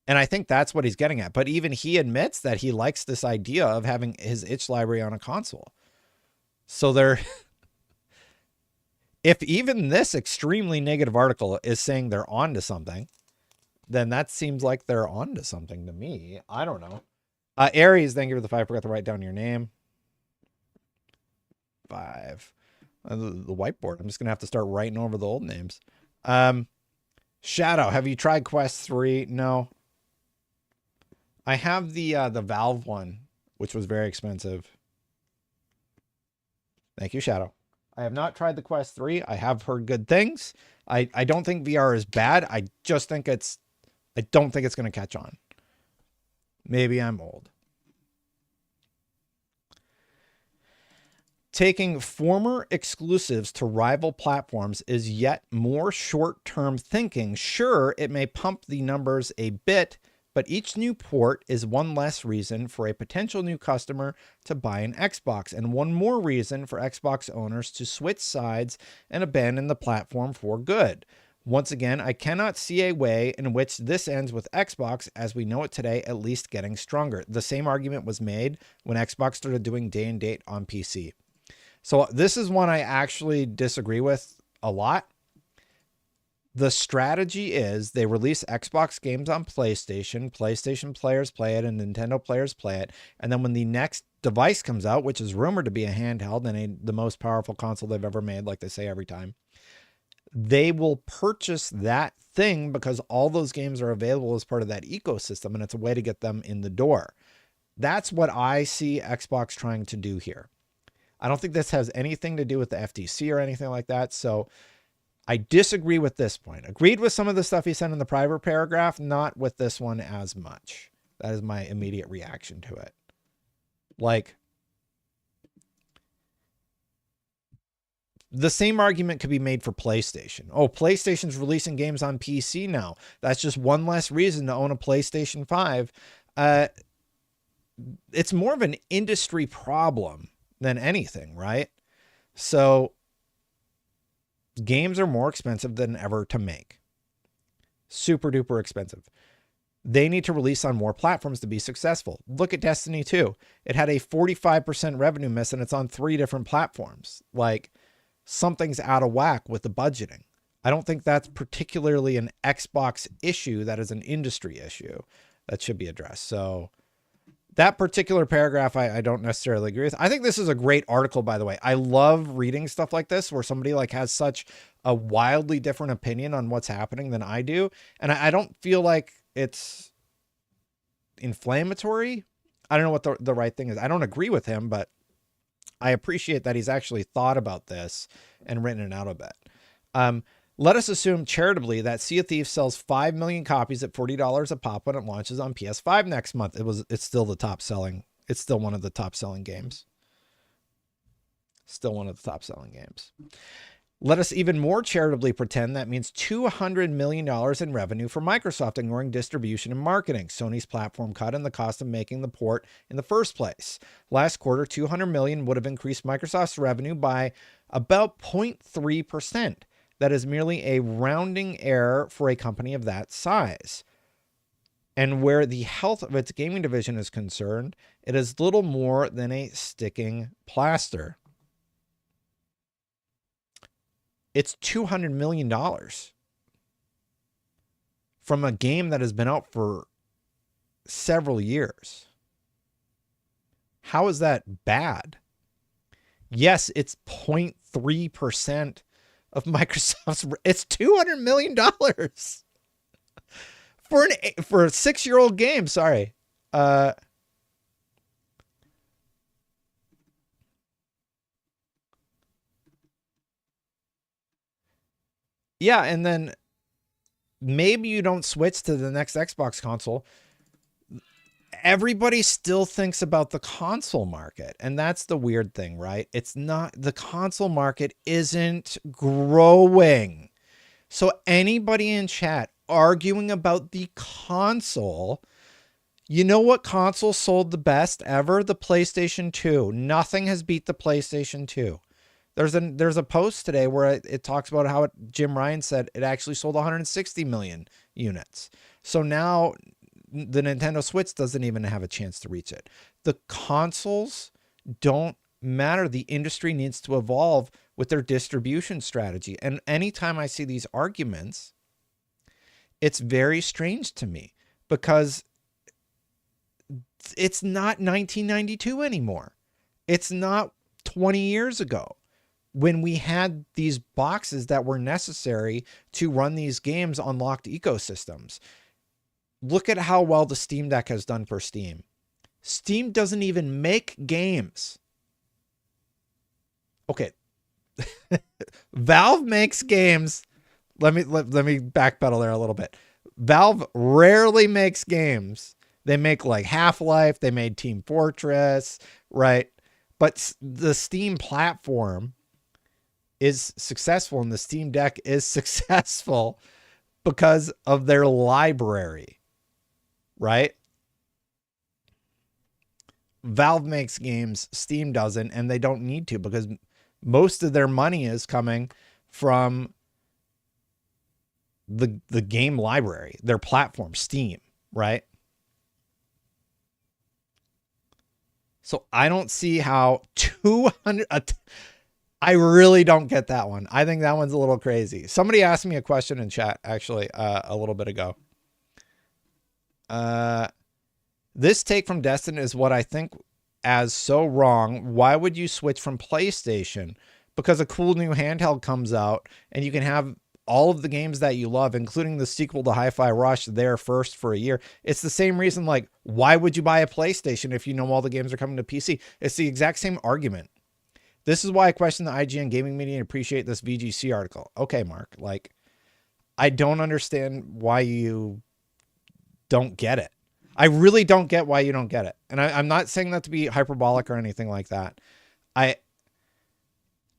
I think that's what he's getting at. But even he admits that he likes this idea of having his itch library on a console. So if even this extremely negative article is saying they're on to something, then that seems like they're on to something to me. I don't know. Aries, thank you for the 5. I forgot to write down your name. 5. The whiteboard. I'm just going to have to start writing over the old names. Shadow, have you tried Quest 3? No. I have the Valve one, which was very expensive. Thank you, Shadow. I have not tried the Quest 3. I have heard good things. I don't think VR is bad. I just think I don't think it's going to catch on. Maybe I'm old. Taking former exclusives to rival platforms is yet more short-term thinking. Sure, it may pump the numbers a bit, but each new port is one less reason for a potential new customer to buy an Xbox, and one more reason for Xbox owners to switch sides and abandon the platform for good. Once again, I cannot see a way in which this ends with Xbox as we know it today at least getting stronger. The same argument was made when Xbox started doing day and date on PC. So this is one I actually disagree with a lot. The strategy is they release Xbox games on PlayStation, PlayStation players play it, and Nintendo players play it. And then when the next device comes out, which is rumored to be a handheld and the most powerful console they've ever made, like they say every time, they will purchase that thing because all those games are available as part of that ecosystem, and it's a way to get them in the door. That's what I see Xbox trying to do here. I don't think this has anything to do with the FTC or anything like that. So I disagree with this point. Agreed with some of the stuff he said in the private paragraph, not with this one as much. That is my immediate reaction to it. Like, the same argument could be made for PlayStation. Oh, PlayStation's releasing games on PC now. That's just one less reason to own a PlayStation 5. uh, it's more of an industry problem than anything, right? So games are more expensive than ever to make. Super duper expensive. They need to release on more platforms to be successful. Look at Destiny 2. It had a 45% revenue miss and it's on 3 different platforms. Like, something's out of whack with the budgeting. I don't think that's particularly an Xbox issue. That is an industry issue that should be addressed. So that particular paragraph, I don't necessarily agree with. I think this is a great article, by the way. I love reading stuff like this where somebody like has such a wildly different opinion on what's happening than I do. And I don't feel like it's inflammatory. I don't know what the right thing is. I don't agree with him, but I appreciate that he's actually thought about this and written it out a bit. Let us assume charitably that Sea of Thieves sells 5 million copies at $40 a pop when it launches on PS5 next month. It's still the top selling. It's still one of the top selling games. Still one of the top selling games. Let us even more charitably pretend that means $200 million in revenue for Microsoft, ignoring distribution and marketing, Sony's platform cut, and the cost of making the port in the first place. Last quarter, $200 million would have increased Microsoft's revenue by about 0.3%. That is merely a rounding error for a company of that size. And where the health of its gaming division is concerned, it is little more than a sticking plaster. It's $200 million from a game that has been out for several years. How is that bad? Yes, it's 0.3% of Microsoft's. It's $200 million for a 6-year-old game. Sorry. Yeah, and then maybe you don't switch to the next Xbox console. Everybody still thinks about the console market, and that's the weird thing, right? It's not, the console market isn't growing. So anybody in chat arguing about the console, you know what console sold the best ever? The PlayStation 2. Nothing has beat the PlayStation 2. There's a post today where it talks about how Jim Ryan said it actually sold 160 million units. So now the Nintendo Switch doesn't even have a chance to reach it. The consoles don't matter. The industry needs to evolve with their distribution strategy. And anytime I see these arguments, it's very strange to me because it's not 1992 anymore. It's not 20 years ago, when we had these boxes that were necessary to run these games on locked ecosystems. Look at how well the Steam Deck has done for Steam. Steam doesn't even make games. Okay. Valve makes games. Let me backpedal there a little bit. Valve rarely makes games. They make like Half-Life. They made Team Fortress, right? But the Steam platform is successful, and the Steam Deck is successful because of their library, right? Valve makes games, Steam doesn't, and they don't need to because most of their money is coming from the game library, their platform, Steam, right? So I don't see how 200... I really don't get that one. I think that one's a little crazy. Somebody asked me a question in chat, actually, a little bit ago. This take from Destin is what I think as so wrong. Why would you switch from PlayStation? Because a cool new handheld comes out and you can have all of the games that you love, including the sequel to Hi-Fi Rush, there first for a year. It's the same reason, like, why would you buy a PlayStation if you know all the games are coming to PC? It's the exact same argument. This is why I question the IGN gaming media and appreciate this VGC article. Okay, Mark, like, I don't understand why you don't get it. I really don't get why you don't get it. And I'm not saying that to be hyperbolic or anything like that.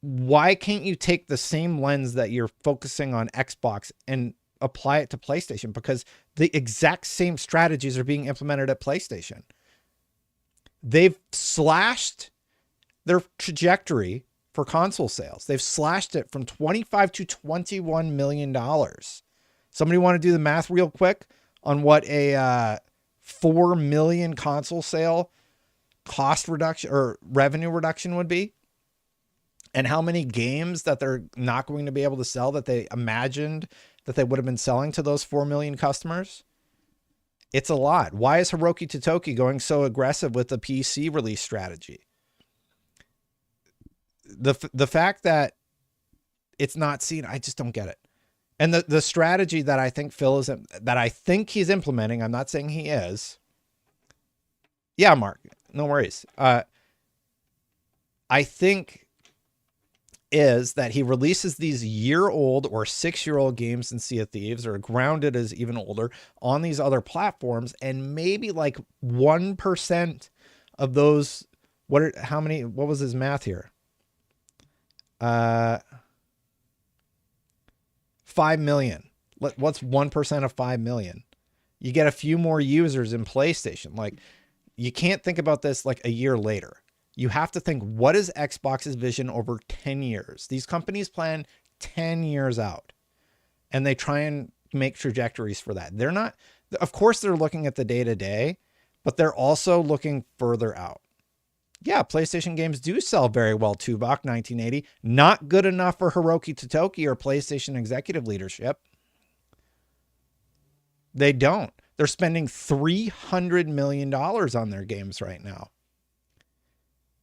Why can't you take the same lens that you're focusing on Xbox and apply it to PlayStation because the exact same strategies are being implemented at PlayStation. They've slashed their trajectory for console sales. They've slashed it from 25 to $21 million. Somebody want to do the math real quick on what a 4 million console sale cost reduction or revenue reduction would be? And how many games that they're not going to be able to sell that they imagined that they would have been selling to those 4 million customers? It's a lot. Why is Hiroki Totoki going so aggressive with the PC release strategy? The fact that it's not seen, I just don't get it. And the strategy that I think that I think he's implementing, I'm not saying he is. Yeah, Mark, no worries. I think is that he releases these year-old or 6-year-old games in Sea of Thieves, or Grounded is even older, on these other platforms, and maybe like 1% of those, what was his math here? 5 million. What's 1% of 5 million? You get a few more users in PlayStation. Like, you can't think about this like a year later. You have to think, what is Xbox's vision over 10 years? These companies plan 10 years out, and they try and make trajectories for that. They're not, of course, they're looking at the day to day, but they're also looking further out. Yeah, PlayStation games do sell very well. Tuvok 1980, not good enough for Hiroki Totoki or PlayStation executive leadership. They don't. They're spending $300 million on their games right now.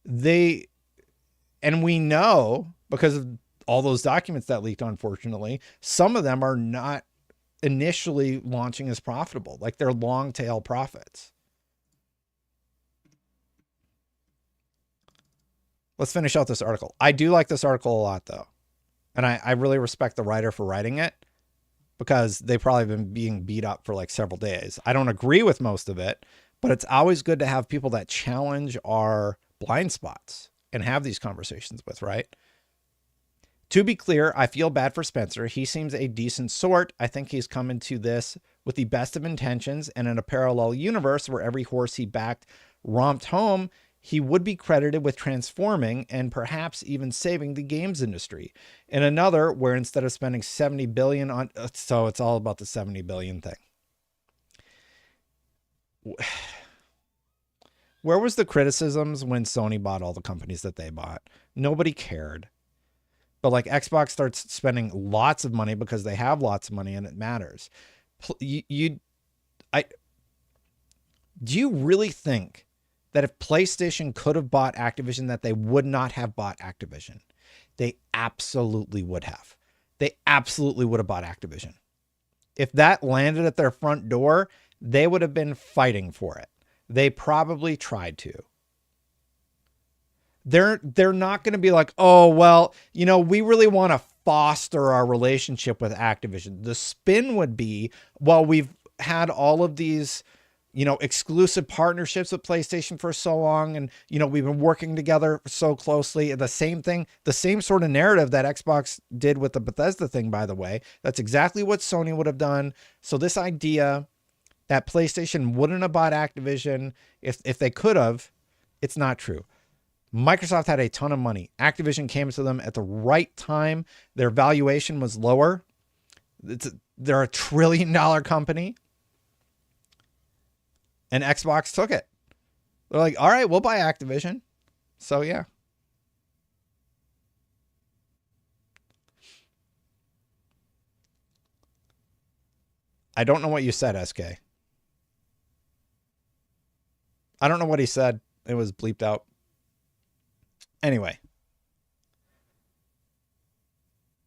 And we know, because of all those documents that leaked, unfortunately, some of them are not initially launching as profitable. Like, they're long tail profits. Let's finish out this article. I do like this article a lot, though. And I really respect the writer for writing it, because they've probably been being beat up for like several days. I don't agree with most of it, but it's always good to have people that challenge our blind spots and have these conversations with, right? To be clear, I feel bad for Spencer. He seems a decent sort. I think he's come into this with the best of intentions, and in a parallel universe where every horse he backed romped home, he would be credited with transforming and perhaps even saving the games industry. In another, where instead of spending $70 billion on, so it's all about the $70 billion thing. Where was the criticisms when Sony bought all the companies that they bought? Nobody cared. But like, Xbox starts spending lots of money because they have lots of money and it matters. Do you really think that if PlayStation could have bought Activision, that they would not have bought Activision? They absolutely would have. They absolutely would have bought Activision. If that landed at their front door, they would have been fighting for it. They probably tried to. They're not going to be like, oh, well, you know, we really want to foster our relationship with Activision. The spin would be, well, we've had all of these, you know, exclusive partnerships with PlayStation for so long, and, you know, we've been working together so closely. The same thing, the same sort of narrative that Xbox did with the Bethesda thing, by the way. That's exactly what Sony would have done. So this idea that PlayStation wouldn't have bought Activision if they could have, it's not true. Microsoft had a ton of money. Activision came to them at the right time. Their valuation was lower. They're a $1 trillion company. And Xbox took it. They're like, all right, we'll buy Activision. So, yeah. I don't know what you said, SK. I don't know what he said. It was bleeped out. Anyway.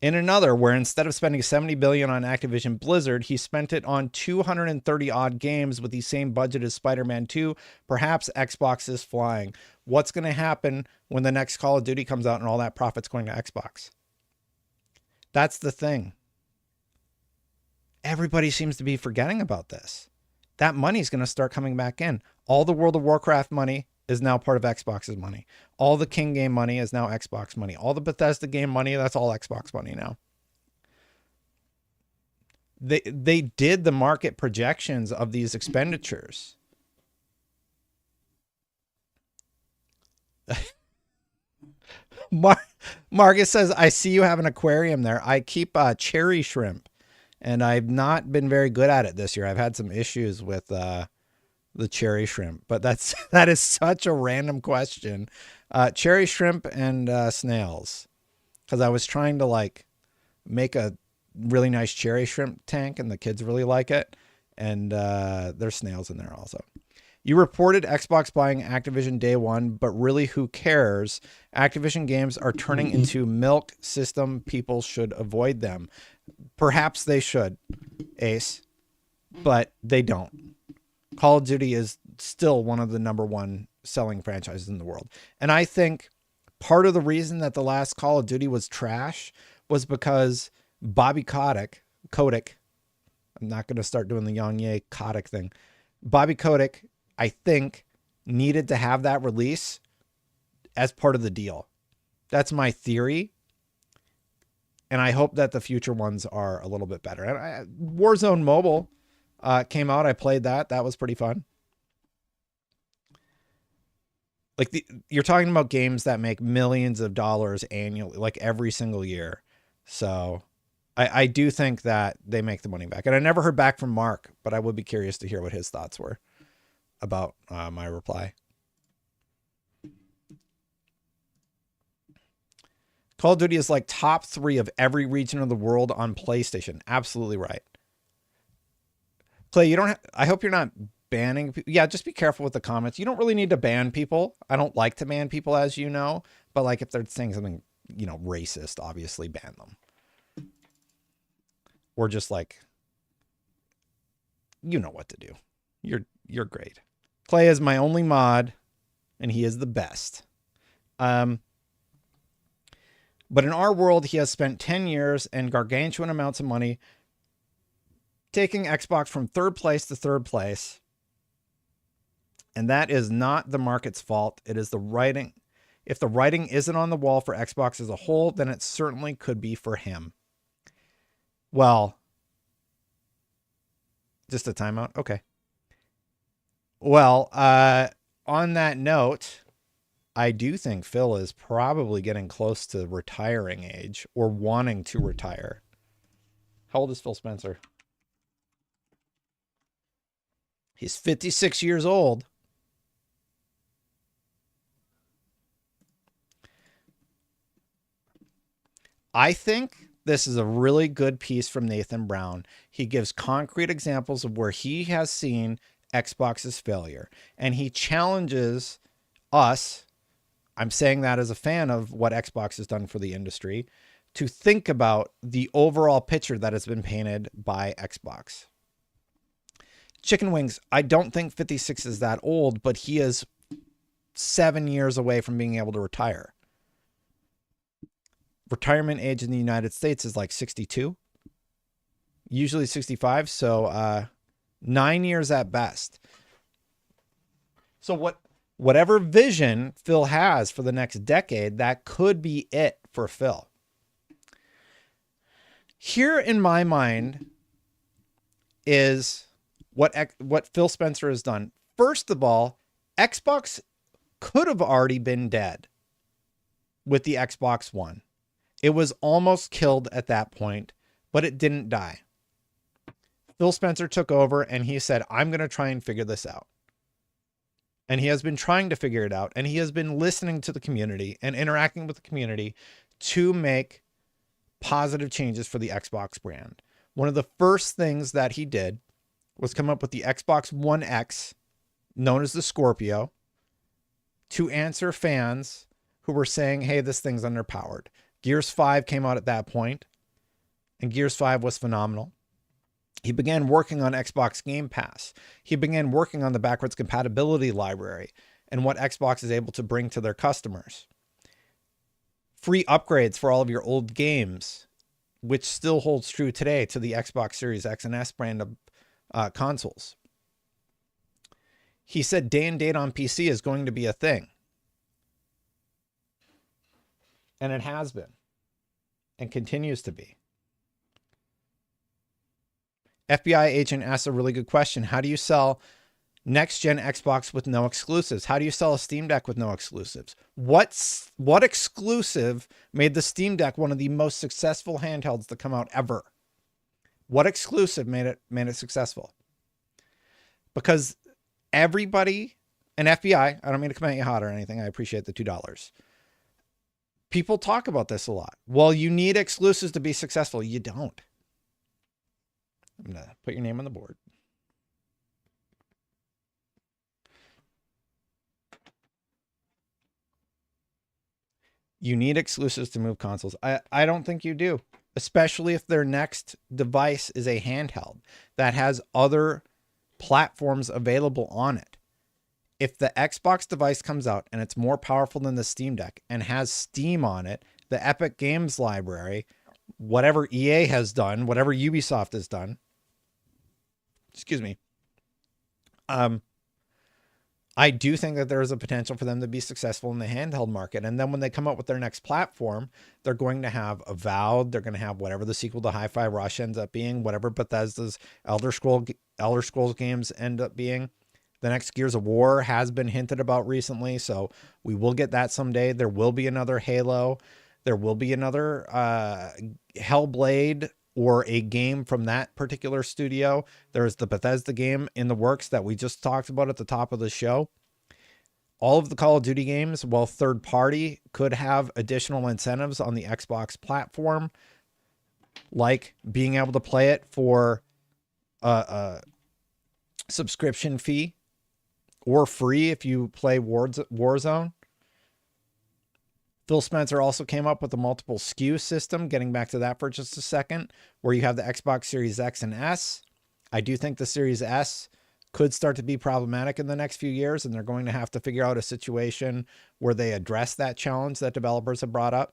In another, where instead of spending $70 billion on Activision Blizzard, he spent it on 230 odd games with the same budget as Spider-Man 2, perhaps Xbox is flying. What's going to happen when the next Call of Duty comes out and all that profit's going to Xbox? That's the thing. Everybody seems to be forgetting about this. That money's going to start coming back in. All the World of Warcraft money is now part of Xbox's money. All the King game money is now Xbox money. All the Bethesda game money, that's all Xbox money now. They did the market projections of these expenditures. Mar- Marcus says, I see you have an aquarium there. I keep cherry shrimp, and I've not been very good at it this year. I've had some issues with the cherry shrimp, but that is such a random question. Cherry shrimp and snails, because I was trying to like make a really nice cherry shrimp tank, and the kids really like it, and there's snails in there also. You reported Xbox buying Activision day one, but really who cares? Activision games are turning into milk system. People should avoid them. Perhaps they should, Ace, but they don't. Call of Duty is still one of the number 1 selling franchises in the world. And I think part of the reason that the last Call of Duty was trash was because Bobby Kotick, I'm not going to start doing the Yang Kotick thing. Bobby Kotick, I think, needed to have that release as part of the deal. That's my theory. And I hope that the future ones are a little bit better. And Warzone Mobile came out. I played that. That was pretty fun. Like you're talking about games that make millions of dollars annually, like every single year. So I do think that they make the money back. And I never heard back from Mark, but I would be curious to hear what his thoughts were about my reply. Call of Duty is like top 3 of every region of the world on PlayStation. Absolutely right. Clay, you don't I hope you're not banning people. Yeah, just be careful with the comments. You don't really need to ban people. I don't like to ban people, as you know, but like if they're saying something, racist, obviously ban them. Or just like, you know what to do. You're great. Clay is my only mod, and he is the best. But in our world, he has spent 10 years and gargantuan amounts of money taking Xbox from 3rd place to 3rd place. And that is not the market's fault. It is the writing. If the writing isn't on the wall for Xbox as a whole, then it certainly could be for him. Well, just a timeout? Okay. Well, on that note, I do think Phil is probably getting close to retiring age or wanting to retire. How old is Phil Spencer? He's 56 years old. I think this is a really good piece from Nathan Brown. He gives concrete examples of where he has seen Xbox's failure, and he challenges us, I'm saying that as a fan of what Xbox has done for the industry, to think about the overall picture that has been painted by Xbox. Chicken Wings, I don't think 56 is that old, but he is 7 years away from being able to retire. Retirement age in the United States is like 62, usually 65. So 9 years at best. So whatever vision Phil has for the next decade, that could be it for Phil. Here in my mind is what Phil Spencer has done. First of all, Xbox could have already been dead with the Xbox One. It was almost killed at that point, but it didn't die. Phil Spencer took over and he said, I'm going to try and figure this out. And he has been trying to figure it out. And he has been listening to the community and interacting with the community to make positive changes for the Xbox brand. One of the first things that he did was come up with the Xbox One X, known as the Scorpio, to answer fans who were saying, hey, this thing's underpowered. Gears 5 came out at that point, and Gears 5 was phenomenal. He began working on Xbox Game Pass. He began working on the backwards compatibility library and what Xbox is able to bring to their customers. Free upgrades for all of your old games, which still holds true today to the Xbox Series X and S brand of consoles. He said day and date on PC is going to be a thing. And it has been and continues to be. FBI agent asks a really good question. How do you sell next-gen Xbox with no exclusives? How do you sell a Steam Deck with no exclusives? What exclusive made the Steam Deck one of the most successful handhelds to come out ever? What exclusive made it successful? Because everybody, and FBI, I don't mean to come at you hot or anything. I appreciate the $2. People talk about this a lot. Well, you need exclusives to be successful. You don't. I'm going to put your name on the board. You need exclusives to move consoles. I don't think you do, especially if their next device is a handheld that has other platforms available on it. If the Xbox device comes out and it's more powerful than the Steam Deck and has Steam on it, the Epic Games library, whatever EA has done, whatever Ubisoft has done, excuse me, I do think that there is a potential for them to be successful in the handheld market. And then when they come up with their next platform, they're going to have Avowed. They're going to have whatever the sequel to Hi-Fi Rush ends up being, whatever Bethesda's Elder Scrolls games end up being. The next Gears of War has been hinted about recently, so we will get that someday. There will be another Halo. There will be another Hellblade or a game from that particular studio. There's the Bethesda game in the works that we just talked about at the top of the show. All of the Call of Duty games, while third party, could have additional incentives on the Xbox platform, like being able to play it for a subscription fee or free if you play Warzone. Phil Spencer also came up with a multiple SKU system, getting back to that for just a second, where you have the Xbox Series X and S. I do think the Series S could start to be problematic in the next few years, and they're going to have to figure out a situation where they address that challenge that developers have brought up.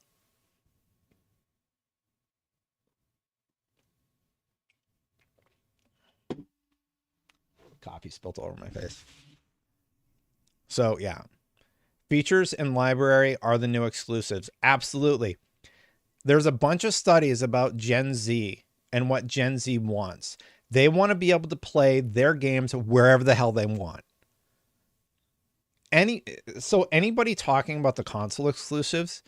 Coffee spilled all over my face. So, yeah. Features and library are the new exclusives. Absolutely. There's a bunch of studies about Gen Z and what Gen Z wants. They want to be able to play their games wherever the hell they want. So anybody talking about the console exclusives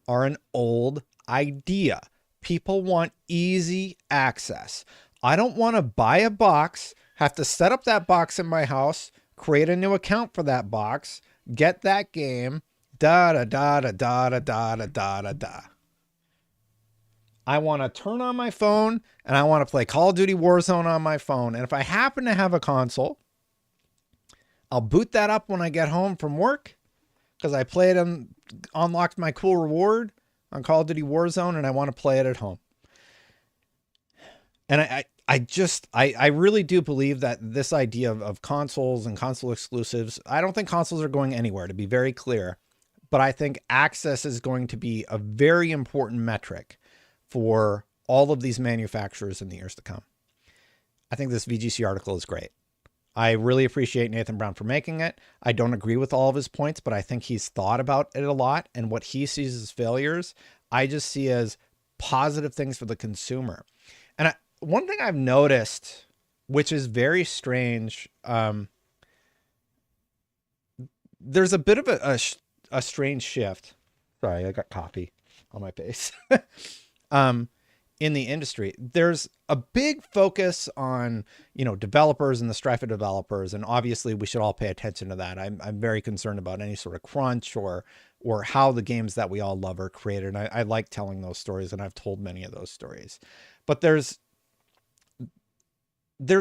are an old idea. People want easy access. I don't want to buy a box, have to set up that box in my house, create a new account for that box, get that game, da da da da da da da da da da da. I want to turn on my phone and I want to play Call of Duty Warzone on my phone. And if I happen to have a console, I'll boot that up when I get home from work because I played and unlocked my cool reward on Call of Duty Warzone and I want to play it at home. And I really do believe that this idea of consoles and console exclusives, I don't think consoles are going anywhere, to be very clear, but I think access is going to be a very important metric for all of these manufacturers in the years to come. I think this VGC article is great. I really appreciate Nathan Brown for making it. I don't agree with all of his points, but I think he's thought about it a lot, and what he sees as failures, I just see as positive things for the consumer. And one thing I've noticed, which is very strange, there's a bit of a strange shift. Sorry, I got coffee on my face. In the industry, there's a big focus on, developers and the strife of developers. And obviously we should all pay attention to that. I'm very concerned about any sort of crunch or how the games that we all love are created. And I like telling those stories, and I've told many of those stories, but there's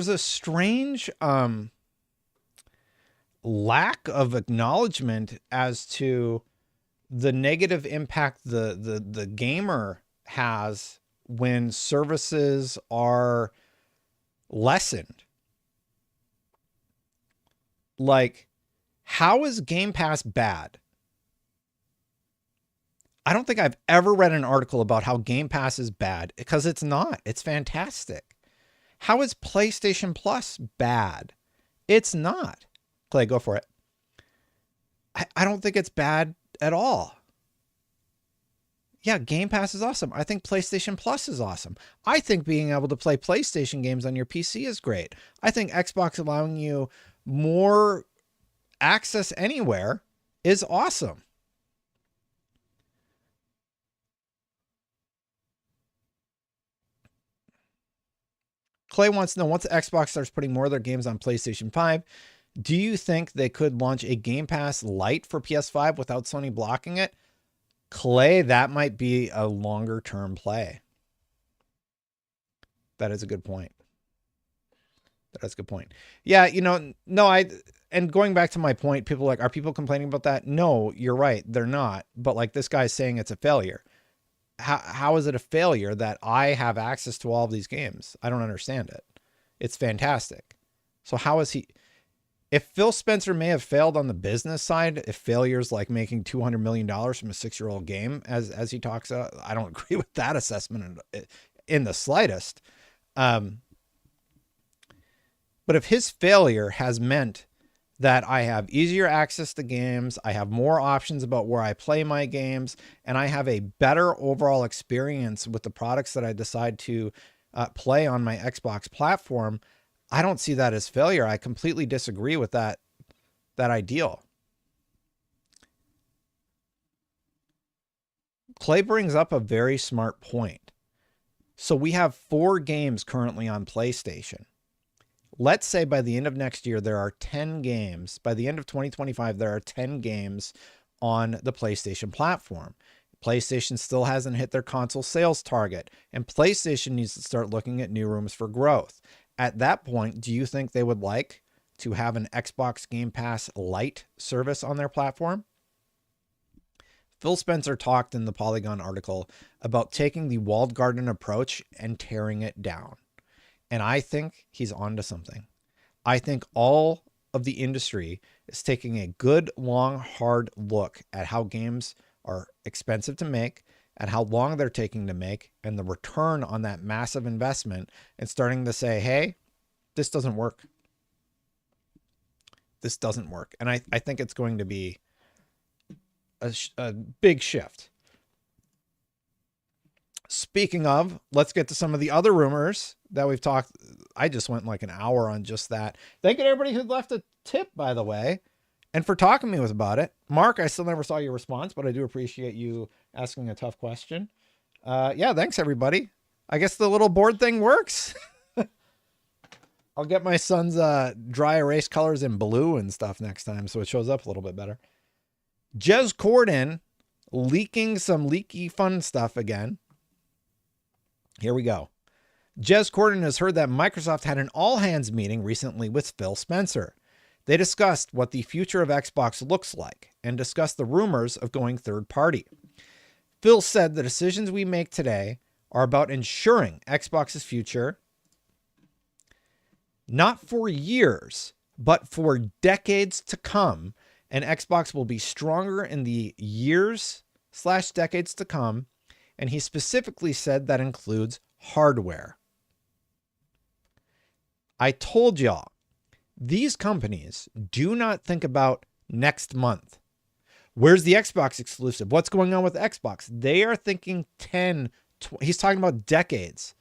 a strange lack of acknowledgement as to the negative impact the gamer has when services are lessened. Like, how is Game Pass bad? I don't think I've ever read an article about how Game Pass is bad, because it's not. It's fantastic. How is PlayStation Plus bad? It's not. Clay, go for it. I don't think it's bad at all. Yeah, Game Pass is awesome. I think PlayStation Plus is awesome. I think being able to play PlayStation games on your PC is great. I think Xbox allowing you more access anywhere is awesome. Clay wants to know, once Xbox starts putting more of their games on PlayStation 5, do you think they could launch a Game Pass Lite for PS5 without Sony blocking it? Clay, that might be a longer term play. That is a good point. That's a good point. Yeah, no, and going back to my point, people are like, are people complaining about that? No, you're right. They're not. But like this guy's saying it's a failure. How is it a failure that I have access to all of these games? I don't understand it. It's fantastic. So how is he? If Phil Spencer may have failed on the business side, if failure's like making $200 million from a 6-year-old game, as he talks about, I don't agree with that assessment in the slightest. But if his failure has meant that I have easier access to games, I have more options about where I play my games, and I have a better overall experience with the products that I decide to play on my Xbox platform, I don't see that as failure. I completely disagree with that ideal. Clay brings up a very smart point. So we have 4 games currently on PlayStation. Let's say by the end of next year, there are 10 games. By the end of 2025, there are 10 games on the PlayStation platform. PlayStation still hasn't hit their console sales target, and PlayStation needs to start looking at new rooms for growth. At that point, do you think they would like to have an Xbox Game Pass Lite service on their platform? Phil Spencer talked in the Polygon article about taking the walled garden approach and tearing it down. And I think he's onto something. I think all of the industry is taking a good, long, hard look at how games are expensive to make, at how long they're taking to make, and the return on that massive investment, and starting to say, hey, this doesn't work. This doesn't work. And I think it's going to be a big shift. Speaking of, let's get to some of the other rumors that we've talked. I just went like an hour on just that. Thank you to everybody who left a tip, by the way, and for talking to me about it. Mark, I still never saw your response, but I do appreciate you asking a tough question. Yeah, thanks everybody. I guess the little board thing works. I'll get my son's dry erase colors in blue and stuff next time, so it shows up a little bit better. Jez Corden leaking some leaky fun stuff again. Here we go. Jez Corden has heard that Microsoft had an all-hands meeting recently with Phil Spencer. They discussed what the future of Xbox looks like and discussed the rumors of going third-party. Phil said the decisions we make today are about ensuring Xbox's future, not for years, but for decades to come, and Xbox will be stronger in the years/decades to come. And he specifically said that includes hardware. I told y'all, these companies do not think about next month. Where's the Xbox exclusive? What's going on with Xbox? They are thinking 10, he's talking about decades.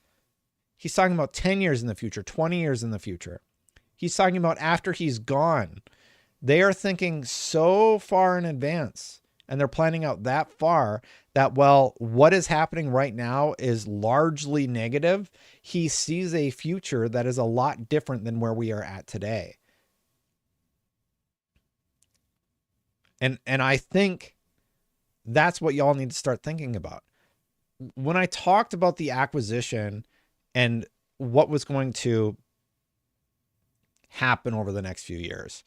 He's talking about 10 years in the future, 20 years in the future. He's talking about after he's gone. They are thinking so far in advance, and they're planning out that far that, well, what is happening right now is largely negative. He sees a future that is a lot different than where we are at today. And I think that's what y'all need to start thinking about. When I talked about the acquisition and what was going to happen over the next few years,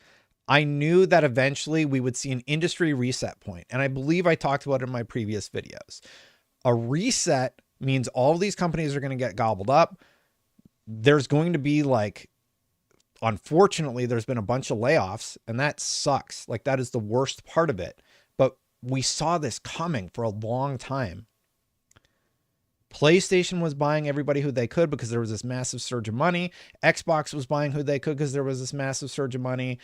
I knew that eventually we would see an industry reset point. And I believe I talked about it in my previous videos. A reset means all of these companies are going to get gobbled up. There's going to be like, unfortunately, there's been a bunch of layoffs, and that sucks. Like, that is the worst part of it. But we saw this coming for a long time. PlayStation was buying everybody who they could because there was this massive surge of money. Xbox was buying who they could because there was this massive surge of money.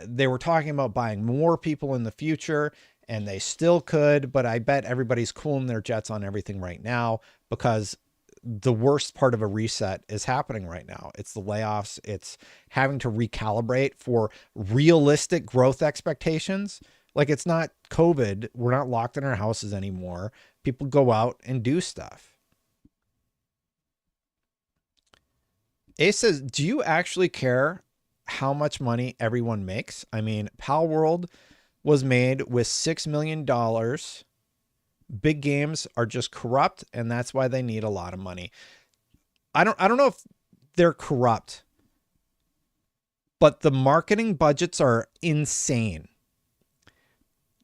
They were talking about buying more people in the future. and they still could, but I bet everybody's cooling their jets on everything right now because the worst part of a reset is happening right now. It's the layoffs. It's having to recalibrate for realistic growth expectations. Like, it's not COVID. We're not locked in our houses anymore. People go out and do stuff. Ace says, do you actually care how much money everyone makes? I mean, Pal World was made with $6 million. Big games are just corrupt, and that's why they need a lot of money. I don't know if they're corrupt, but the marketing budgets are insane.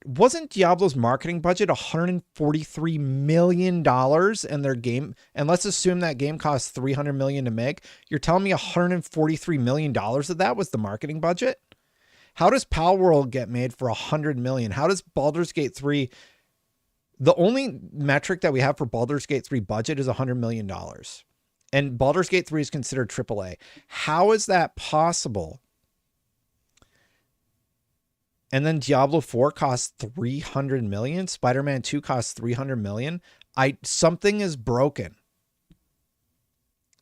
Wasn't Diablo's marketing budget $143 million and their game? And let's assume that game costs $300 million to make. You're telling me $143 million of that was the marketing budget? How does Pal World get made for $100 million? How does Baldur's Gate 3? The only metric that we have for Baldur's Gate 3 budget is $100 million. And Baldur's Gate 3 is considered AAA. How is that possible? And then Diablo 4 costs $300 million. Spider-Man 2 costs $300 million. Something is broken.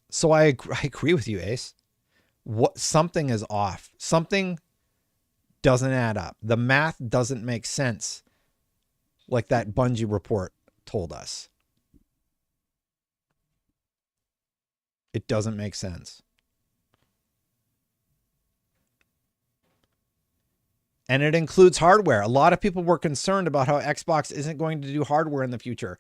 So I agree with you, Ace. Something is off. Something doesn't add up. The math doesn't make sense, like that Bungie report told us. It doesn't make sense. And it includes hardware. A lot of people were concerned about how Xbox isn't going to do hardware in the future.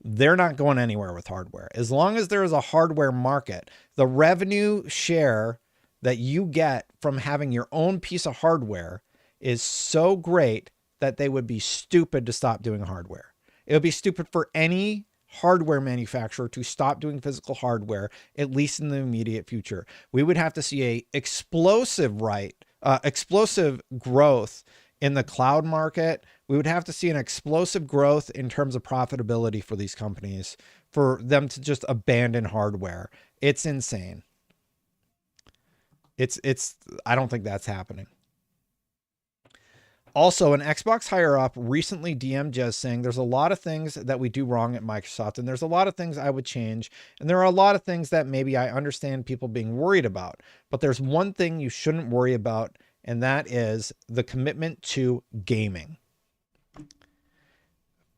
They're not going anywhere with hardware. As long as there is a hardware market, the revenue share that you get from having your own piece of hardware is so great that they would be stupid to stop doing hardware. It would be stupid for any hardware manufacturer to stop doing physical hardware, at least in the immediate future. We would have to see a explosive growth in the cloud market. We would have to see an explosive growth in terms of profitability for these companies for them to just abandon hardware. It's insane. I don't think that's happening. Also, an Xbox higher up recently DM'd Jez saying there's a lot of things that we do wrong at Microsoft, and there's a lot of things I would change, and there are a lot of things that maybe I understand people being worried about. But there's one thing you shouldn't worry about, and that is the commitment to gaming.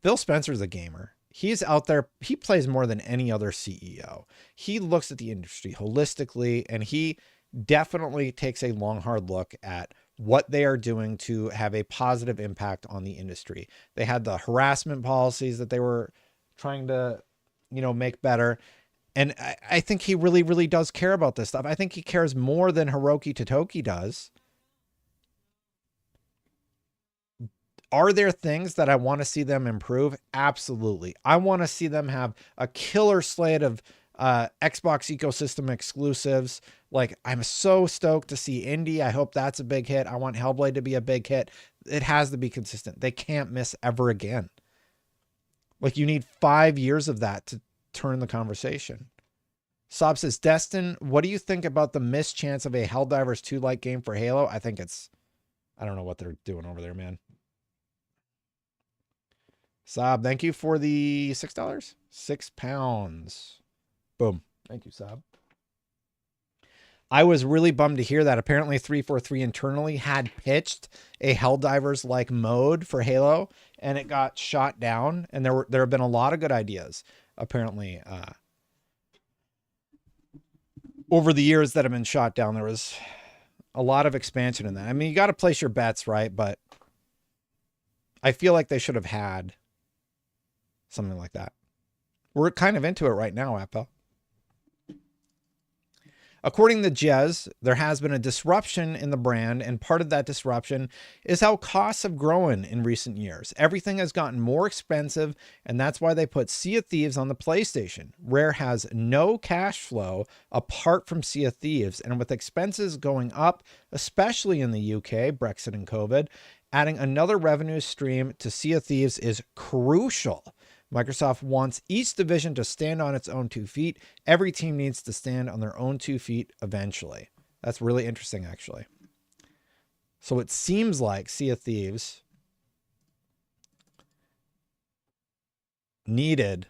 Phil Spencer's a gamer. He's out there. He plays more than any other CEO. He looks at the industry holistically, and he definitely takes a long, hard look at what they are doing to have a positive impact on the industry. They had the harassment policies that they were trying to, make better. And I think he really, really does care about this stuff. I think he cares more than Hiroki Totoki does. Are there things that I want to see them improve? Absolutely. I want to see them have a killer slate of Xbox ecosystem exclusives. Like, I'm so stoked to see Indie. I hope that's a big hit. I want Hellblade to be a big hit. It has to be consistent. They can't miss ever again. Like, you need 5 years of that to turn the conversation. Sob says, Destin, what do you think about the missed chance of a Helldivers 2-like game for Halo? I don't know what they're doing over there, man. Sob, thank you for the $6. £6. Boom. Thank you, Sob. I was really bummed to hear that. Apparently 343 internally had pitched a Helldivers-like mode for Halo, and it got shot down. And there have been a lot of good ideas, apparently, over the years that have been shot down. There was a lot of expansion in that. I mean, you got to place your bets, right? But I feel like they should have had something like that. We're kind of into it right now, Apple. According to Jez, there has been a disruption in the brand, and part of that disruption is how costs have grown in recent years. Everything has gotten more expensive, and that's why they put Sea of Thieves on the PlayStation. Rare has no cash flow apart from Sea of Thieves, and with expenses going up, especially in the UK, Brexit and COVID, adding another revenue stream to Sea of Thieves is crucial. Microsoft wants each division to stand on its own 2 feet. Every team needs to stand on their own 2 feet eventually. That's really interesting, actually. So it seems like Sea of Thieves needed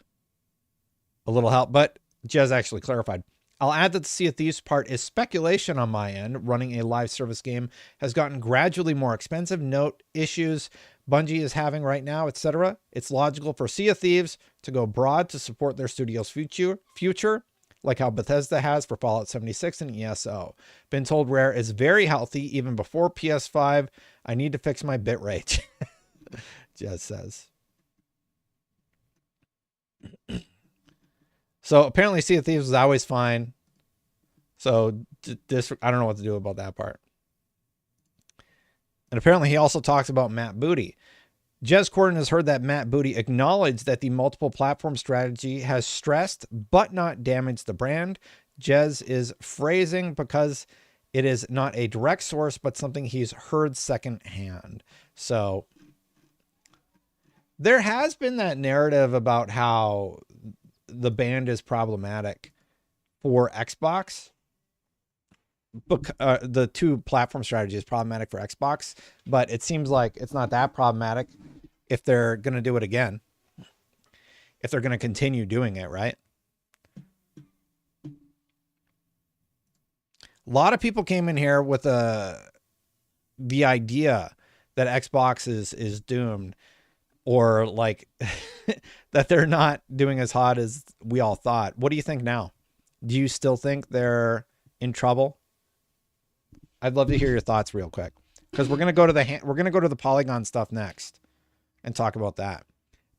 a little help, but Jez actually clarified. I'll add that the Sea of Thieves part is speculation on my end. Running a live service game has gotten gradually more expensive. Note issues Bungie is having right now, etc. It's logical for Sea of Thieves to go broad to support their studio's future, like how Bethesda has for Fallout 76 and ESO. Been told Rare is very healthy even before PS5. I need to fix my bitrate, Jez says. So apparently Sea of Thieves was always fine. So this, I don't know what to do about that part. And apparently he also talks about Matt Booty. Jez Corden has heard that Matt Booty acknowledged that the multiple platform strategy has stressed but not damaged the brand. Jez is phrasing because it is not a direct source, but something he's heard secondhand. So there has been that narrative about how the band is problematic for Xbox. The two platform strategy is problematic for Xbox, but it seems like it's not that problematic if they're going to do it again. If they're going to continue doing it, right? A lot of people came in here with the idea that Xbox is doomed, or like that they're not doing as hot as we all thought. What do you think now? Do you still think they're in trouble? I'd love to hear your thoughts real quick, because we're gonna go to the Polygon stuff next and talk about that.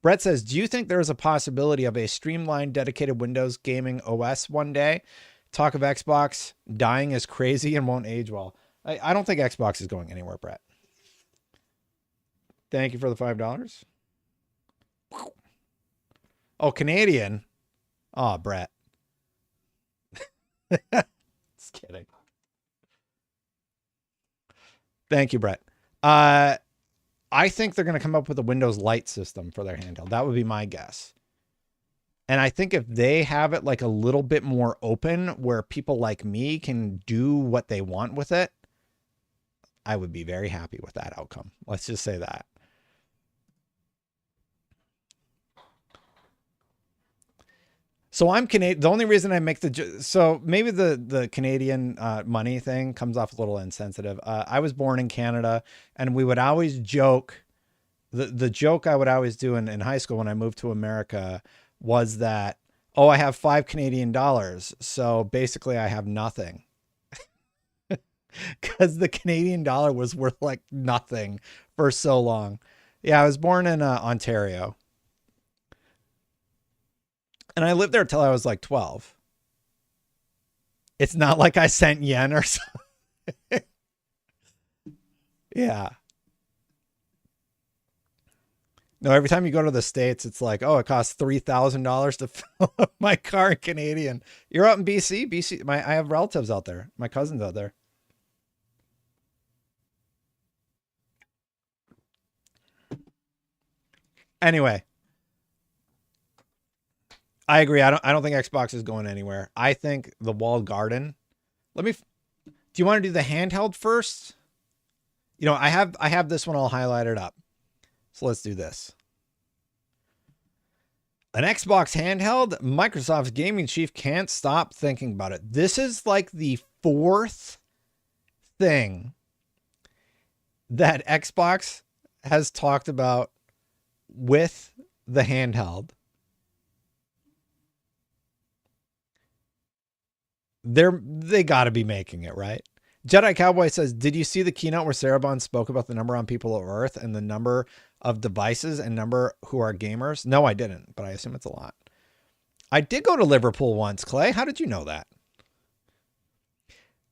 Brett says, do you think there is a possibility of a streamlined, dedicated Windows gaming OS one day? Talk of Xbox dying is crazy and won't age well. I don't think Xbox is going anywhere, Brett. Thank you for the $5. Oh, Canadian. Oh, Brett. Just kidding. Thank you, Brett. I think they're going to come up with a Windows Lite system for their handheld. That would be my guess. And I think if they have it like a little bit more open where people like me can do what they want with it, I would be very happy with that outcome. Let's just say that. So I'm Canadian. The only reason I make so maybe the Canadian money thing comes off a little insensitive. I was born in Canada, and we would always joke. The joke I would always do in high school when I moved to America was that, oh, I have $5 Canadian, so basically I have nothing. Because the Canadian dollar was worth like nothing for so long. Yeah, I was born in Ontario. And I lived there till I was like 12. It's not like I sent yen or something. Yeah. No, every time you go to the States, it's like, oh, it costs $3,000 to fill up my car in Canadian. You're out in BC? BC. I have relatives out there. My cousin's out there. Anyway. I agree. I don't think Xbox is going anywhere. I think the walled garden. Do you want to do the handheld first? You know, I have this one all highlighted up. So let's do this. An Xbox handheld, Microsoft's gaming chief can't stop thinking about it. This is like the fourth thing that Xbox has talked about with the handheld. They got to be making it, right? Jedi Cowboy says, did you see the keynote where Sarabon spoke about the number on people of Earth and the number of devices and number who are gamers? No, I didn't, but I assume it's a lot. I did go to Liverpool once, Clay. How did you know that?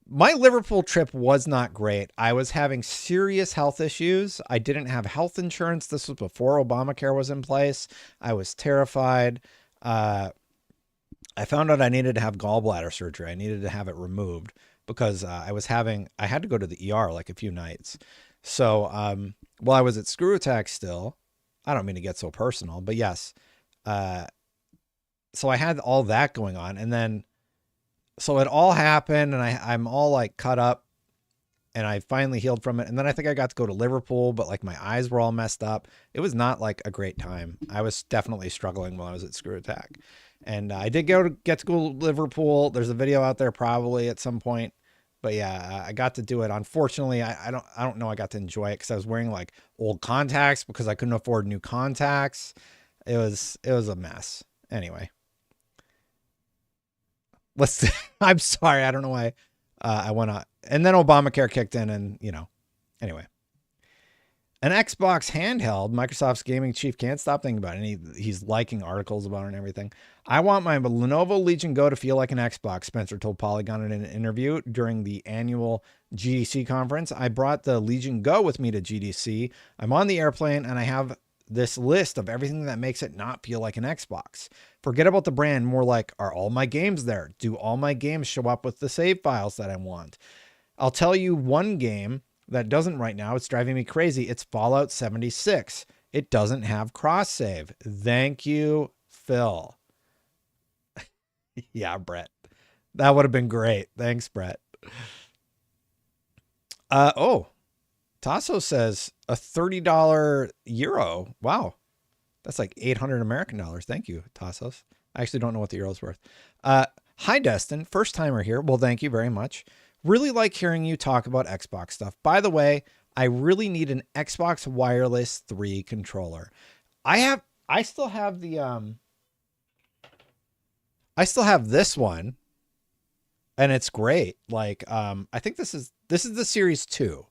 My Liverpool trip was not great. I was having serious health issues. I didn't have health insurance. This was before Obamacare was in place. I was terrified. I found out I needed to have gallbladder surgery. I needed to have it removed because I had to go to the ER like a few nights. So while I was at Screw Attack still, I don't mean to get so personal, but yes. So I had all that going on. And then, so it all happened and I'm all like cut up and I finally healed from it. And then I think I got to go to Liverpool, but like my eyes were all messed up. It was not like a great time. I was definitely struggling while I was at Screw Attack. And I did get to go to Liverpool. There's a video out there probably at some point. But yeah, I got to do it. Unfortunately, I don't know I got to enjoy it because I was wearing like old contacts because I couldn't afford new contacts. It was a mess. Anyway. I'm sorry. I don't know why I went on. And then Obamacare kicked in and, anyway. An Xbox Handheld, Microsoft's gaming chief can't stop thinking about it. And he's liking articles about it and everything. I want my Lenovo Legion Go to feel like an Xbox, Spencer told Polygon in an interview during the annual GDC conference. I brought the Legion Go with me to GDC. I'm on the airplane and I have this list of everything that makes it not feel like an Xbox. Forget about the brand, more like, are all my games there? Do all my games show up with the save files that I want? I'll tell you one game that doesn't right now. It's driving me crazy. It's Fallout 76. It doesn't have cross save. Thank you, Phil. Yeah, Brett. That would have been great. Thanks, Brett. Tasso says a $30 euro. Wow. That's like 800 American dollars. Thank you, Tassos. I actually don't know what the euro's worth. Hi, Destin. First timer here. Well, thank you very much. Really like hearing you talk about Xbox stuff. By the way, I really need an Xbox Wireless 3 controller. I still have this one and it's great. Like, I think this is the Series 2.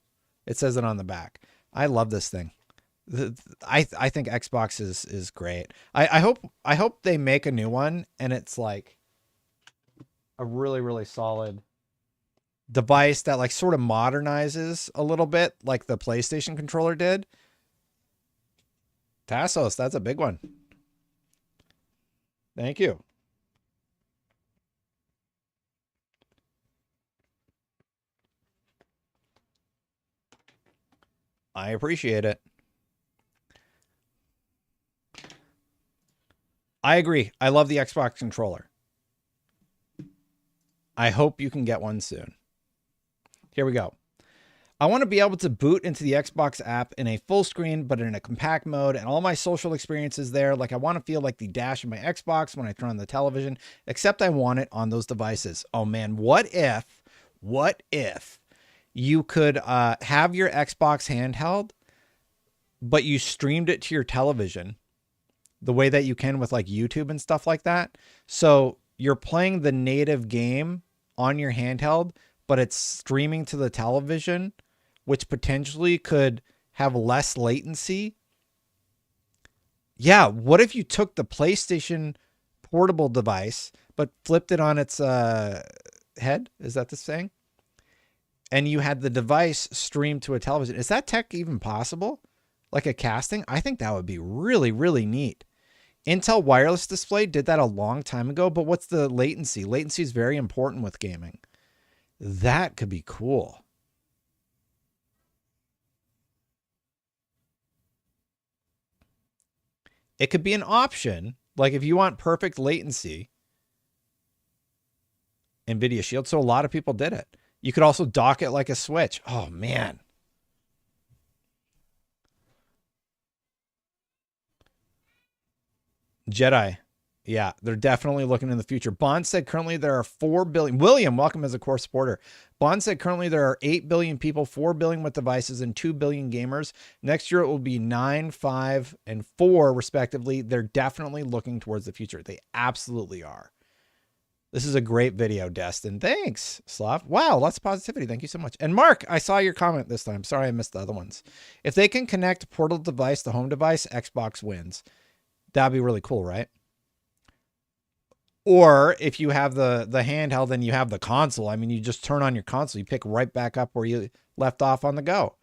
It says it on the back. I love this thing. I think Xbox is great. I hope they make a new one and it's like a really, really solid device that like sort of modernizes a little bit like the PlayStation controller did. Tassos, that's a big one. Thank you. I appreciate it. I agree. I love the Xbox controller. I hope you can get one soon. Here we go. I want to be able to boot into the Xbox app in a full screen, but in a compact mode and all my social experiences there. Like I want to feel like the dash of my Xbox when I turn on the television, except I want it on those devices. Oh man, what if you could have your Xbox handheld, but you streamed it to your television the way that you can with like YouTube and stuff like that. So you're playing the native game on your handheld, but it's streaming to the television, which potentially could have less latency. Yeah, what if you took the PlayStation portable device, but flipped it on its head? Is that the saying? And you had the device streamed to a television. Is that tech even possible? Like a casting? I think that would be really, really neat. Intel Wireless Display did that a long time ago, but what's the latency? Latency is very important with gaming. That could be cool. It could be an option. Like if you want perfect latency, NVIDIA Shield. So a lot of people did it. You could also dock it like a Switch. Oh, man. Jedi. Yeah, they're definitely looking in the future. Bond said currently there are 4 billion. William, welcome as a core supporter. Bond said currently there are 8 billion people, 4 billion with devices, and 2 billion gamers. Next year it will be 9, 5, and 4, respectively. They're definitely looking towards the future. They absolutely are. This is a great video, Destin. Thanks, Slav. Wow, lots of positivity. Thank you so much. And Mark, I saw your comment this time. Sorry I missed the other ones. If they can connect portal device to home device, Xbox wins. That'd be really cool, right? Or if you have the handheld and you have the console, I mean, you just turn on your console, you pick right back up where you left off on the Go.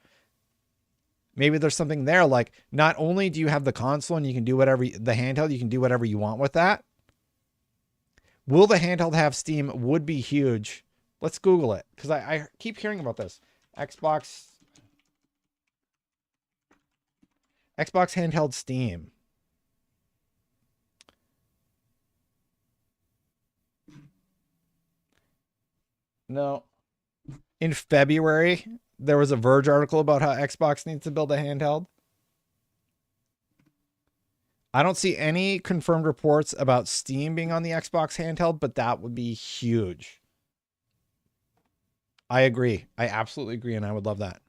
Maybe there's something there. Like not only do you have the console and you can do whatever, the handheld, you can do whatever you want with that. Will the handheld have Steam? Would be huge. Let's Google it because I keep hearing about this. Xbox handheld Steam. No. In February, there was a Verge article about how Xbox needs to build a handheld. I don't see any confirmed reports about Steam being on the Xbox handheld, but that would be huge. I agree. I absolutely agree, and I would love that.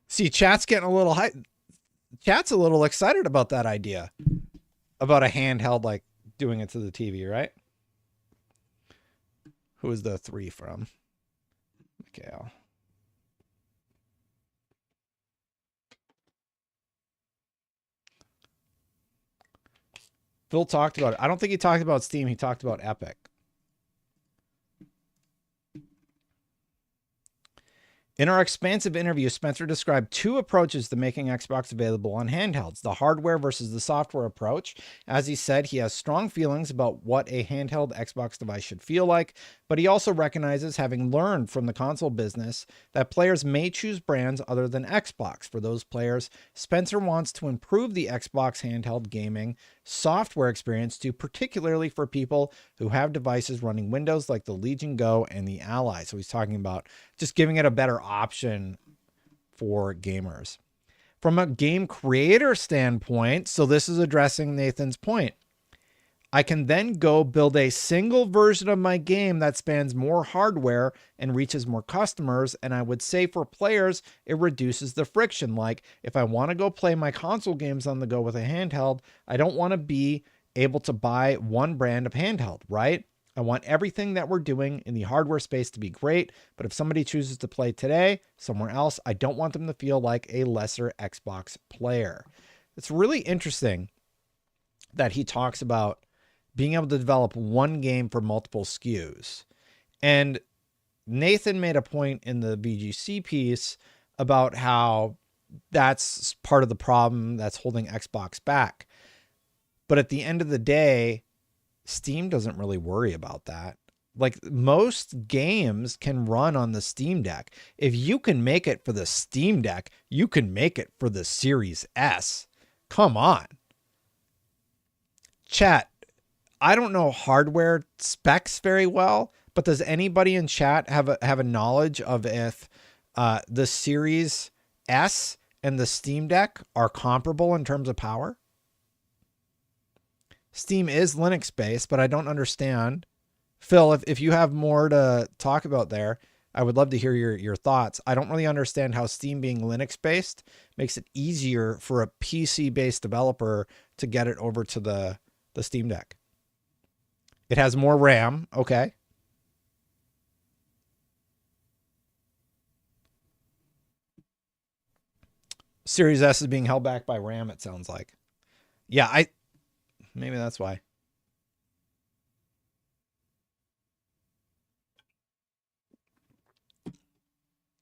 See, chat's getting a little hype. Chat's a little excited about that idea. About a handheld, like doing it to the TV, right? Who is the 3 from? Mikhail. Phil talked about it. I don't think he talked about Steam. He talked about Epic. In our expansive interview, Spencer described 2 approaches to making Xbox available on handhelds, the hardware versus the software approach. As he said, he has strong feelings about what a handheld Xbox device should feel like, but he also recognizes, having learned from the console business, that players may choose brands other than Xbox. For those players, Spencer wants to improve the Xbox handheld gaming software experience to particularly for people who have devices running Windows like the Legion Go and the Ally. So he's talking about just giving it a better option for gamers. From a game creator standpoint, so this is addressing Nathan's point, I can then go build a single version of my game that spans more hardware and reaches more customers. And I would say for players, it reduces the friction. Like if I want to go play my console games on the go with a handheld, I don't want to be able to buy one brand of handheld, right? I want everything that we're doing in the hardware space to be great. But if somebody chooses to play today somewhere else, I don't want them to feel like a lesser Xbox player. It's really interesting that he talks about being able to develop one game for multiple SKUs. And Nathan made a point in the VGC piece about how that's part of the problem that's holding Xbox back. But at the end of the day, Steam doesn't really worry about that. Like most games can run on the Steam Deck. If you can make it for the Steam Deck, you can make it for the Series S. Come on. Chat, I don't know hardware specs very well, but does anybody in chat have a knowledge of if the Series S and the Steam Deck are comparable in terms of power? Steam is Linux based, but I don't understand. Phil, if you have more to talk about there, I would love to hear your thoughts. I don't really understand how Steam being Linux based makes it easier for a PC based developer to get it over to the Steam Deck. It has more RAM. Okay. Series S is being held back by RAM, it sounds like. Yeah, maybe that's why.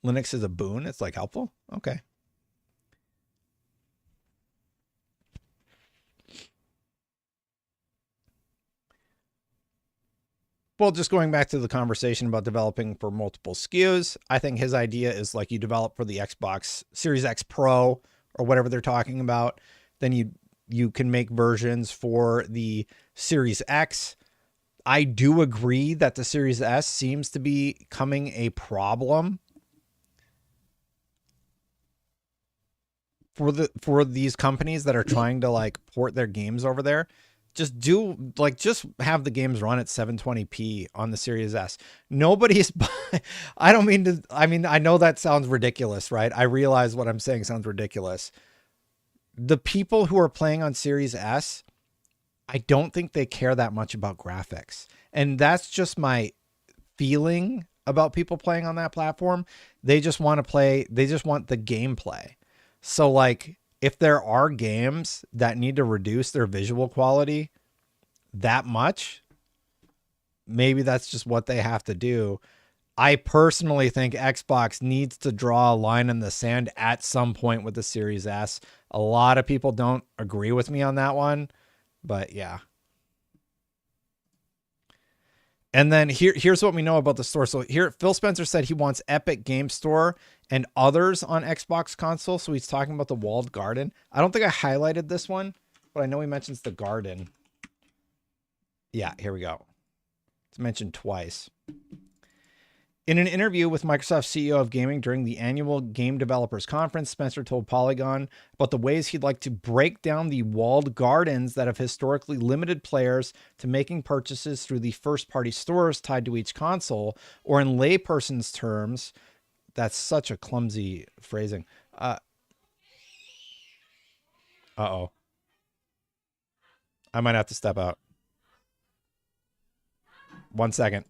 Linux is a boon. It's like helpful. Okay. Well, just going back to the conversation about developing for multiple SKUs, I think his idea is like you develop for the Xbox Series X Pro or whatever they're talking about. Then you can make versions for the Series X. I do agree that the Series S seems to be becoming a problem for these companies that are trying to like port their games over there. Just have the games run at 720p on the Series S. Nobody's I know that sounds ridiculous, right? I realize what I'm saying sounds ridiculous. The people who are playing on Series S, I don't think they care that much about graphics. And that's just my feeling about people playing on that platform. They just want to play, they just want the gameplay. So like if there are games that need to reduce their visual quality that much, maybe that's just what they have to do. I personally think Xbox needs to draw a line in the sand at some point with the Series S. A lot of people don't agree with me on that one, but yeah. And then here's what we know about the store. So here, Phil Spencer said he wants Epic Game Store and others on Xbox console. So he's talking about the walled garden. I don't think I highlighted this one, but I know he mentions the garden. Yeah, here we go. It's mentioned twice. In an interview with Microsoft CEO of Gaming during the annual Game Developers Conference, Spencer told Polygon about the ways he'd like to break down the walled gardens that have historically limited players to making purchases through the first-party stores tied to each console, or in layperson's terms, that's such a clumsy phrasing. Uh-oh. I might have to step out. 1 second.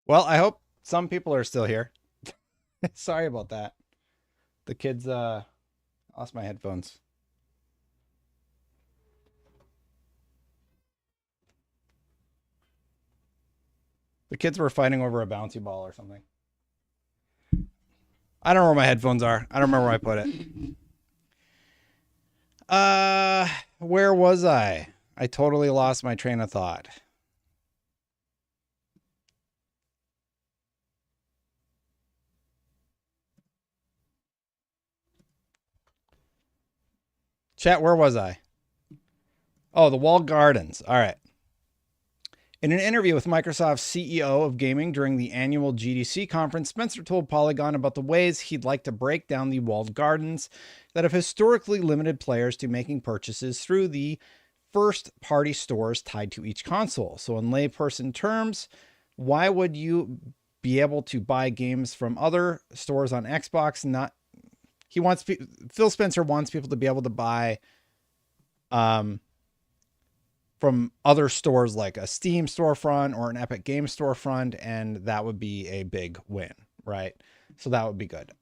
Well, I hope some people are still here. Sorry about that. The kids lost my headphones. The kids were fighting over a bouncy ball or something. I don't know where my headphones are. I don't remember where I put it. Where was I? I totally lost my train of thought. Chat, where was I? Oh, the walled gardens. All right. In an interview with Microsoft's CEO of gaming during the annual GDC conference, Spencer told Polygon about the ways he'd like to break down the walled gardens that have historically limited players to making purchases through the first-party stores tied to each console. So in layperson terms, why would you be able to buy games from other stores on Xbox? Phil Spencer wants people to be able to buy from other stores like a Steam storefront or an Epic Games storefront, and that would be a big win, right? So that would be good.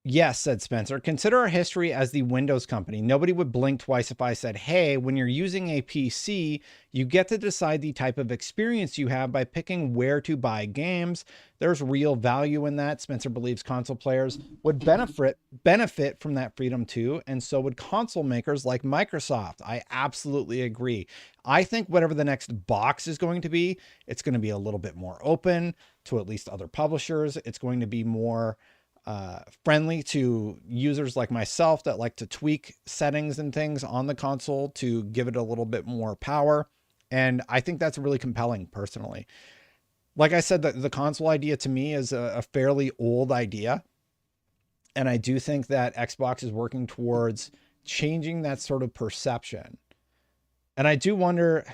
Yes, said Spencer. Consider our history as the Windows company. Nobody would blink twice if I said, hey, when you're using a PC, you get to decide the type of experience you have by picking where to buy games. There's real value in that. Spencer believes console players would benefit from that freedom too, and so would console makers like Microsoft. I absolutely agree. I think whatever the next box is going to be, it's going to be a little bit more open to at least other publishers. It's going to be more friendly to users like myself that like to tweak settings and things on the console to give it a little bit more power. And I think that's really compelling personally. Like I said, the console idea to me is a fairly old idea. And I do think that Xbox is working towards changing that sort of perception. And I do wonder,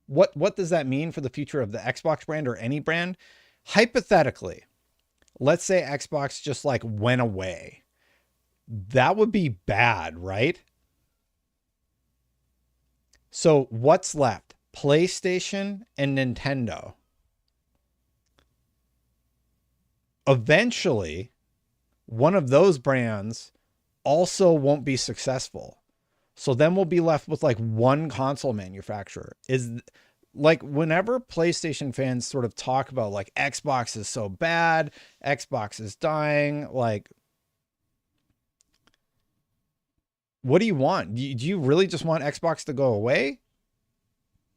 what does that mean for the future of the Xbox brand or any brand? Hypothetically, let's say Xbox just like went away. That would be bad, right? So what's left? PlayStation and Nintendo. Eventually, one of those brands also won't be successful. So then we'll be left with like one console manufacturer. Is like whenever PlayStation fans sort of talk about like Xbox is so bad, Xbox is dying, like what do you want? Do you really just want Xbox to go away?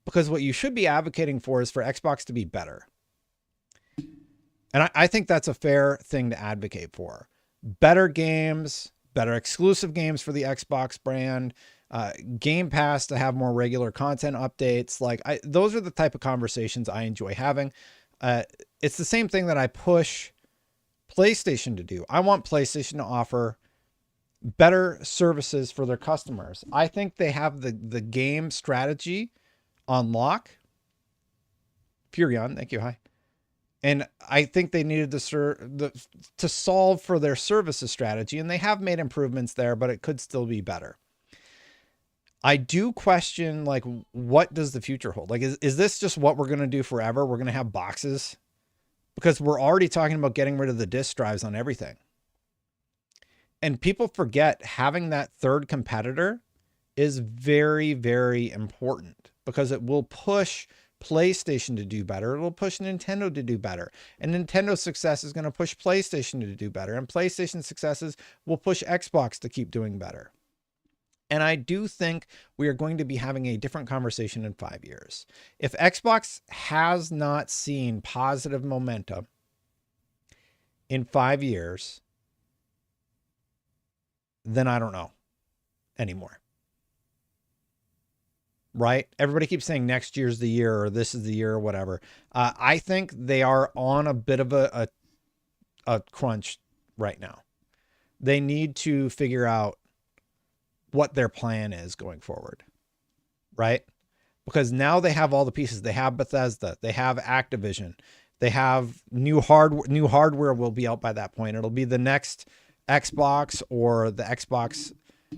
Because what you should be advocating for is for Xbox to be better. And I think that's a fair thing to advocate for. Better games, better exclusive games for the Xbox brand, Game Pass to have more regular content updates. Like those are the type of conversations I enjoy having. It's the same thing that I push PlayStation to do. I want PlayStation to offer better services for their customers. I think they have the game strategy on lock. Furion, thank you. Hi. And I think they needed to solve for their services strategy, and they have made improvements there, but it could still be better. I do question, like, what does the future hold? Like, is this just what we're going to do forever? We're going to have boxes? Because we're already talking about getting rid of the disk drives on everything. And people forget having that third competitor is very, very important because it will push PlayStation to do better. It will push Nintendo to do better. And Nintendo's success is going to push PlayStation to do better. And PlayStation's successes will push Xbox to keep doing better. And I do think we are going to be having a different conversation in 5 years. If Xbox has not seen positive momentum in 5 years, then I don't know anymore. Right? Everybody keeps saying next year's the year or this is the year or whatever. I think they are on a bit of a crunch right now. They need to figure out what their plan is going forward, right? Because now they have all the pieces. They have Bethesda, they have Activision, they have new hardware will be out by that point. It'll be the next Xbox, or the Xbox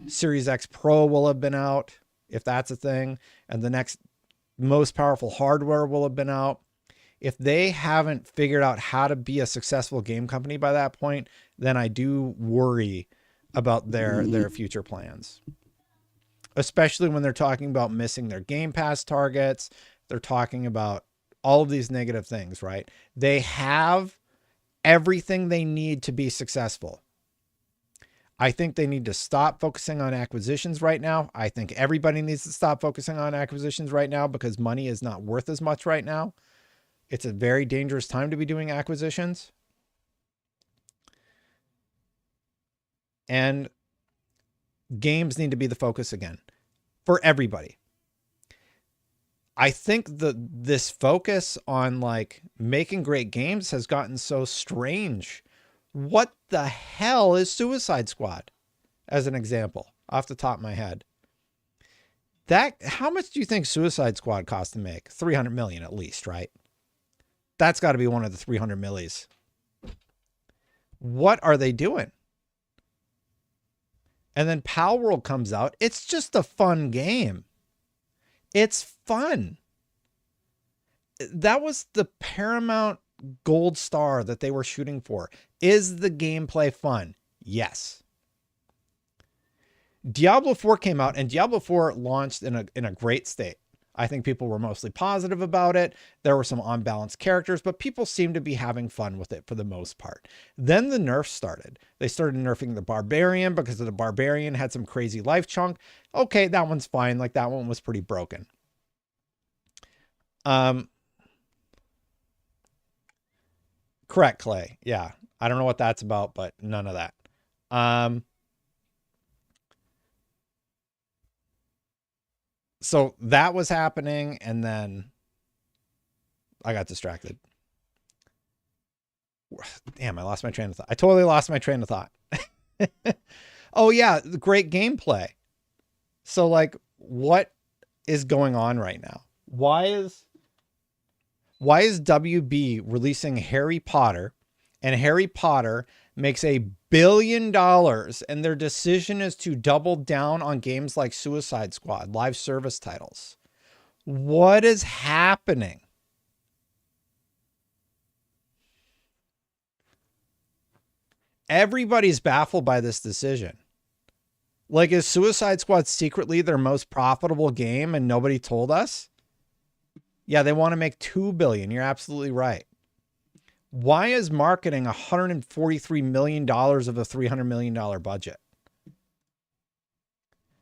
Series X Pro will have been out. if that's a thing, and the next most powerful hardware will have been out. If they haven't figured out how to be a successful game company by that point, then I do worry about their future plans. Especially when they're talking about missing their Game Pass targets. They're talking about all of these negative things, right? They have everything they need to be successful. I think they need to stop focusing on acquisitions right now. I think everybody needs to stop focusing on acquisitions right now because money is not worth as much right now. It's a very dangerous time to be doing acquisitions. And games need to be the focus again for everybody. I think this focus on like making great games has gotten so strange. What the hell is Suicide Squad? As an example, off the top of my head. How much do you think Suicide Squad cost to make? 300 million at least, right? That's got to be one of the 300 millies. What are they doing? And then Pal World comes out. It's just a fun game. It's fun. That was the Paramount gold star that they were shooting for. Is the gameplay fun? Yes. Diablo 4 came out, and Diablo 4 launched in a great state. I think people were mostly positive about it. There were some unbalanced characters, but people seemed to be having fun with it for the most part. Then the nerfs started. They started nerfing the Barbarian because the Barbarian had some crazy life chunk. Okay, that one's fine. Like that one was pretty broken. Correct, Clay. Yeah. I don't know what that's about, but none of that. So that was happening, and then I got distracted. Damn, I lost my train of thought. I totally lost my train of thought. Oh yeah, the great gameplay. So like, what is going on right now? Why is WB releasing Harry Potter, and Harry Potter makes $1 billion, and their decision is to double down on games like Suicide Squad, live service titles? What is happening? Everybody's baffled by this decision. Like, is Suicide Squad secretly their most profitable game and nobody told us? Yeah, they want to make $2 billion. You're absolutely right. Why is marketing $143 million of a $300 million budget?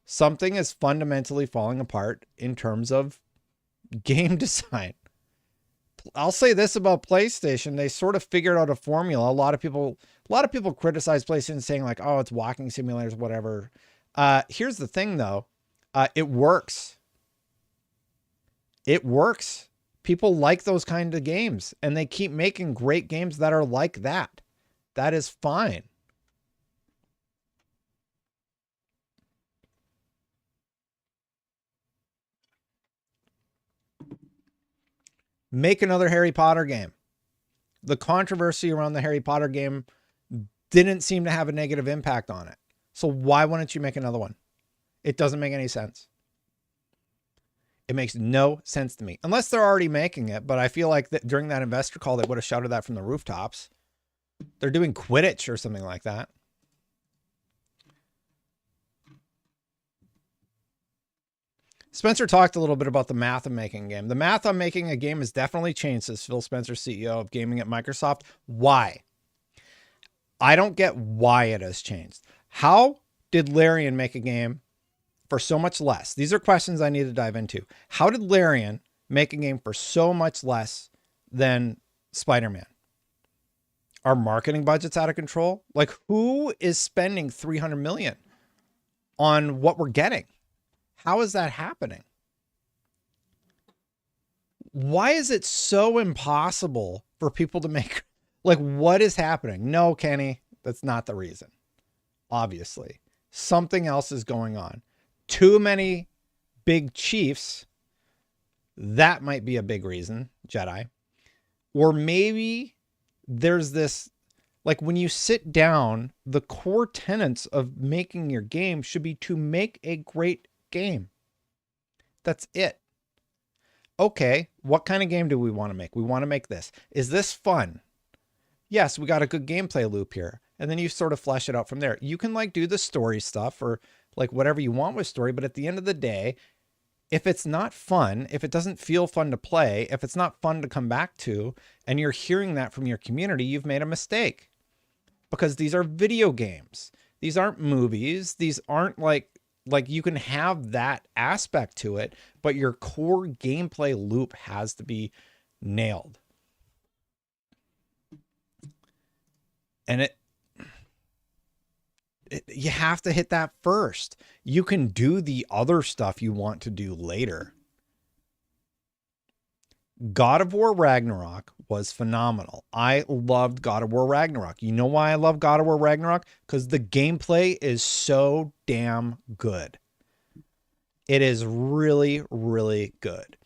Something is fundamentally falling apart in terms of game design. I'll say this about PlayStation. They sort of figured out a formula. A lot of people criticize PlayStation saying like, oh, it's walking simulators, whatever. Here's the thing though. It works. It works. People like those kind of games, and they keep making great games that are like that. That is fine. Make another Harry Potter game. The controversy around the Harry Potter game didn't seem to have a negative impact on it. So why wouldn't you make another one? It doesn't make any sense. It makes no sense to me, unless they're already making it. But I feel like that during that investor call, they would have shouted that from the rooftops. They're doing Quidditch or something like that. Spencer talked a little bit about the math of making a game. The math on making a game has definitely changed, says Phil Spencer, CEO of gaming at Microsoft. Why? I don't get why it has changed. How did Larian make a game for so much less? These are questions I need to dive into. How did Larian make a game for so much less than Spider-Man? Are marketing budgets out of control? Like, who is spending $300 million on what we're getting? How is that happening? Why is it so impossible for people to make, like, what is happening? No, Kenny, that's not the reason. Obviously, something else is going on. Too many big chiefs. That might be a big reason, Jedi. Or maybe there's this, like, when you sit down, the core tenets of making your game should be to make a great game. That's it. Okay, what kind of game do we want to make? We want to make this. Is this fun? Yes, we got a good gameplay loop here. And then you sort of flesh it out from there. You can like do the story stuff or like whatever you want with story, but at the end of the day, if it's not fun, if it doesn't feel fun to play, if it's not fun to come back to, and you're hearing that from your community, you've made a mistake. Because these are video games. These aren't movies. These aren't like you can have that aspect to it, but your core gameplay loop has to be nailed. And you have to hit that first. You can do the other stuff you want to do later. God of War Ragnarok was phenomenal. I loved God of War Ragnarok. You know why I love God of War Ragnarok? Because the gameplay is so damn good. It is really, really good.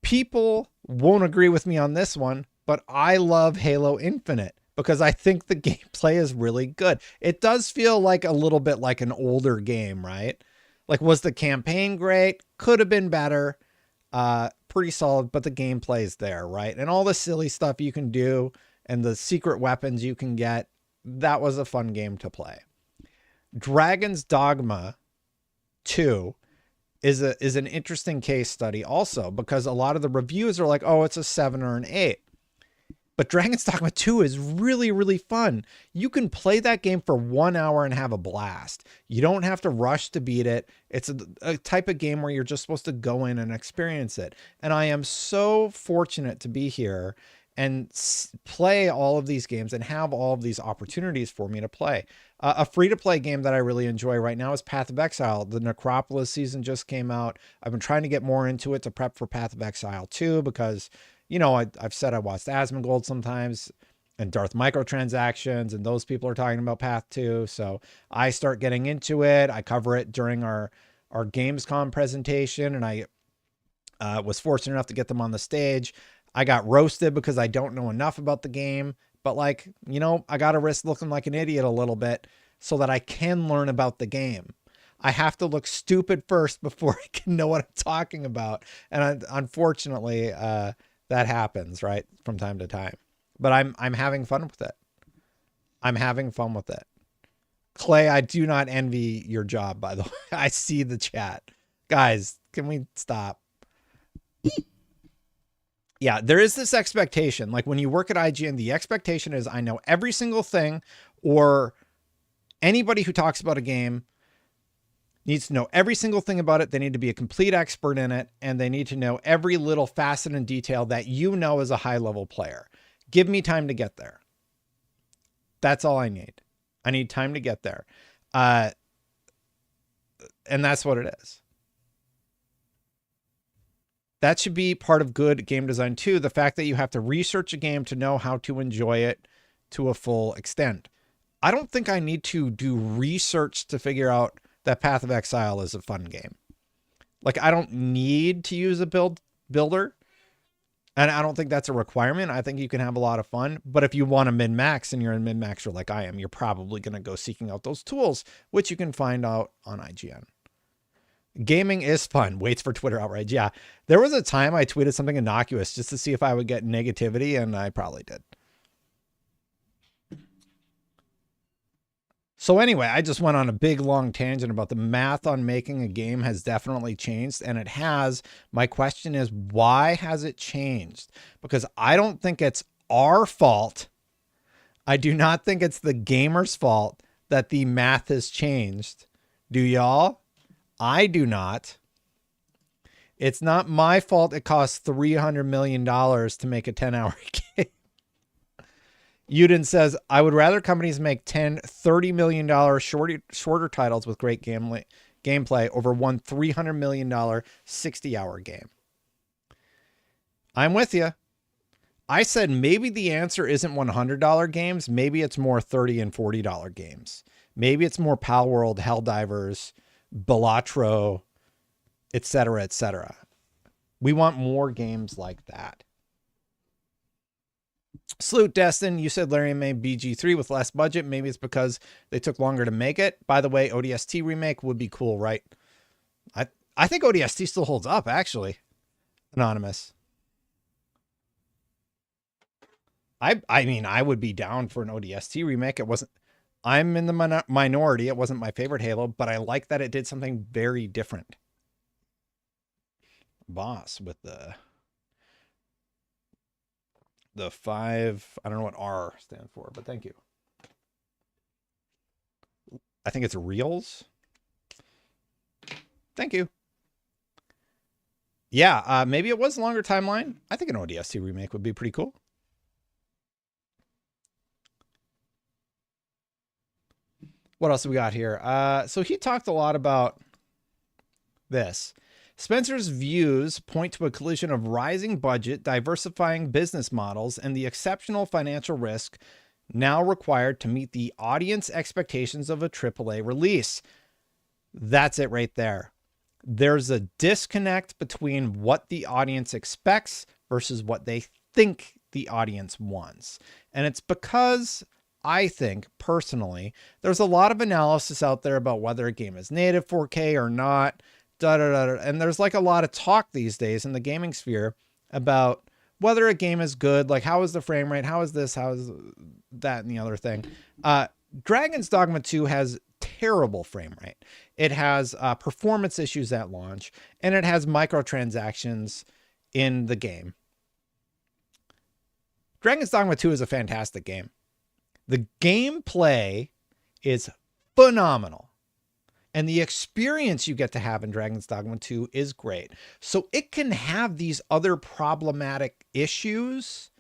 People won't agree with me on this one, but I love Halo Infinite because I think the gameplay is really good. It does feel like a little bit like an older game, right? Like, was the campaign great? Could have been better. Pretty solid, but the gameplay is there, right? And all the silly stuff you can do and the secret weapons you can get, that was a fun game to play. Dragon's Dogma 2 is an interesting case study also, because a lot of the reviews are like, oh, it's a 7 or an 8. But Dragon's Dogma 2 is really, really fun. You can play that game for 1 hour and have a blast. You don't have to rush to beat it. It's a type of game where you're just supposed to go in and experience it. And I am so fortunate to be here and play all of these games and have all of these opportunities for me to play. A free-to-play game that I really enjoy right now is Path of Exile. The Necropolis season just came out. I've been trying to get more into it to prep for Path of Exile 2 because, you know, I've said I watched Asmongold sometimes and Darth Microtransactions, and those people are talking about Path 2. So I start getting into it. I cover it during our Gamescom presentation, and I was fortunate enough to get them on the stage. I got roasted because I don't know enough about the game, but like, you know, I got to risk looking like an idiot a little bit so that I can learn about the game. I have to look stupid first before I can know what I'm talking about. And unfortunately, that happens, right, from time to time. But I'm having fun with it. I'm having fun with it. Clay, I do not envy your job, by the way. I see the chat. Guys, can we stop? Yeah, there is this expectation. Like when you work at IGN, the expectation is I know every single thing, or anybody who talks about a game needs to know every single thing about it. They need to be a complete expert in it, and they need to know every little facet and detail that you know as a high-level player. Give me time to get there. That's all I need. I need time to get there. And that's what it is. That should be part of good game design too. The fact that you have to research a game to know how to enjoy it to a full extent. I don't think I need to do research to figure out that Path of Exile is a fun game. Like, I don't need to use a builder. And I don't think that's a requirement. I think you can have a lot of fun. But if you want to min-max and you're in min-maxer like I am, you're probably going to go seeking out those tools, which you can find out on IGN. Gaming is fun. Waits for Twitter outrage. Yeah. There was a time I tweeted something innocuous just to see if I would get negativity, and I probably did. So anyway, I just went on a big long tangent about the math on making a game has definitely changed, and it has. My question is, why has it changed? Because I don't think it's our fault. I do not think it's the gamer's fault that the math has changed. Do y'all? I do not. It's not my fault it costs $300 million to make a 10-hour game. Uden says, I would rather companies make $30 million shorter titles with great gameplay over one $300 million 60-hour game. I'm with you. I said maybe the answer isn't $100 games. Maybe it's more $30 and $40 games. Maybe it's more Palworld, Helldivers, Balatro, etc., etc. We want more games like that. Salute Destin, you said Larian made BG3 with less budget. Maybe it's because they took longer to make it. By the way, ODST remake would be cool, right? I think ODST still holds up, actually. Anonymous. I mean, I would be down for an ODST remake. It wasn't. I'm in the minority. It wasn't my favorite Halo, but I like that it did something very different. Boss with the 5. I don't know what R stands for, but thank you. I think it's reels. Thank you. Yeah, maybe it was a longer timeline. I think an ODST remake would be pretty cool. What else have we got here? So he talked a lot about this. Spencer's views point to a collision of rising budget, diversifying business models, and the exceptional financial risk now required to meet the audience expectations of a AAA release. That's it right there. There's a disconnect between what the audience expects versus what they think the audience wants. And it's because I think personally, there's a lot of analysis out there about whether a game is native 4K or not. And there's like a lot of talk these days in the gaming sphere about whether a game is good, like how is the frame rate, how is this, how is that, and the other thing. Dragon's Dogma 2 has terrible frame rate. It has performance issues at launch, and it has microtransactions in the game. Dragon's Dogma 2 is a fantastic game. The gameplay is phenomenal. And the experience you get to have in Dragon's Dogma 2 is great. So it can have these other problematic issues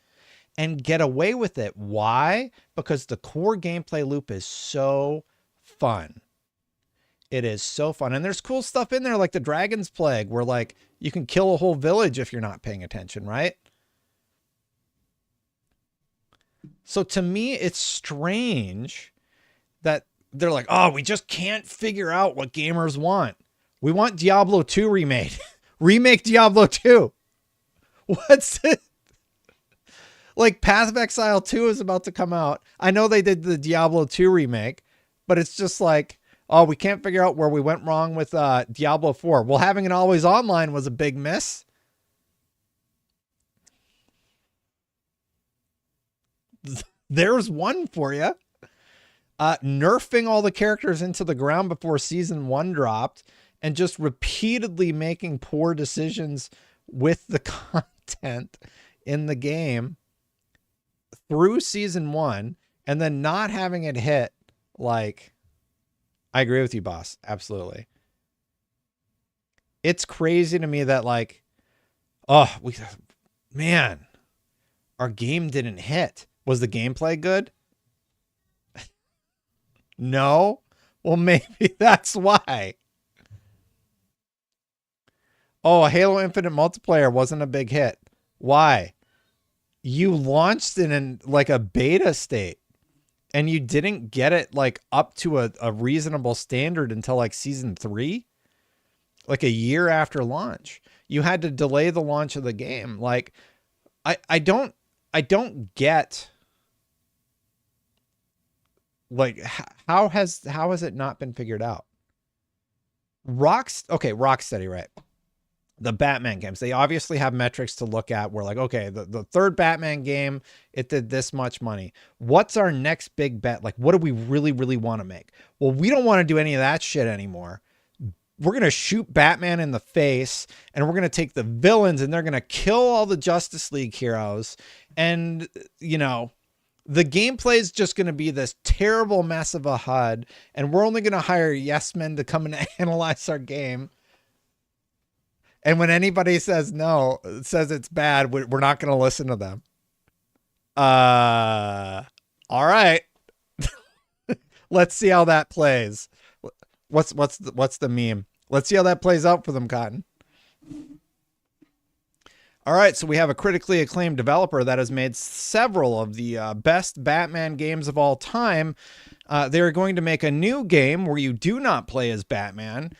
and get away with it. Why? Because the core gameplay loop is so fun. It is so fun. And there's cool stuff in there like the Dragon's Plague, where like you can kill a whole village if you're not paying attention, right? So to me, it's strange that they're like, oh, we just can't figure out what gamers want. We want Diablo 2 remade. Remake Diablo 2. What's it? Like Path of Exile 2 is about to come out. I know they did the Diablo 2 remake, but it's just like, oh, we can't figure out where we went wrong with Diablo 4. Well, having it always online was a big miss. There's one for you. Nerfing all the characters into the ground before season 1 dropped and just repeatedly making poor decisions with the content in the game through season 1 and then not having it hit. Like, I agree with you, boss. Absolutely. It's crazy to me that like, oh, man, our game didn't hit. Was the gameplay good? No? Well, maybe that's why. Oh, Halo Infinite multiplayer wasn't a big hit. Why? You launched it in like a beta state and you didn't get it like up to a reasonable standard until like season 3, like a year after launch. You had to delay the launch of the game. Like, I don't get like how has it not been figured out? Rocksteady, right? The Batman games, they obviously have metrics to look at. We're like, okay, the third Batman game, it did this much money. What's our next big bet? Like, what do we really, really want to make? Well, we don't want to do any of that shit anymore. We're going to shoot Batman in the face and we're going to take the villains and they're going to kill all the Justice League heroes. And, you know, the gameplay is just going to be this terrible mess of a HUD. And we're only going to hire yes men to come and analyze our game. And when anybody says no, says it's bad, we're not going to listen to them. All right. Let's see how that plays. What's the meme? Let's see how that plays out for them, Cotton. All right, so we have a critically acclaimed developer that has made several of the best Batman games of all time. They're going to make a new game where you do not play as Batman.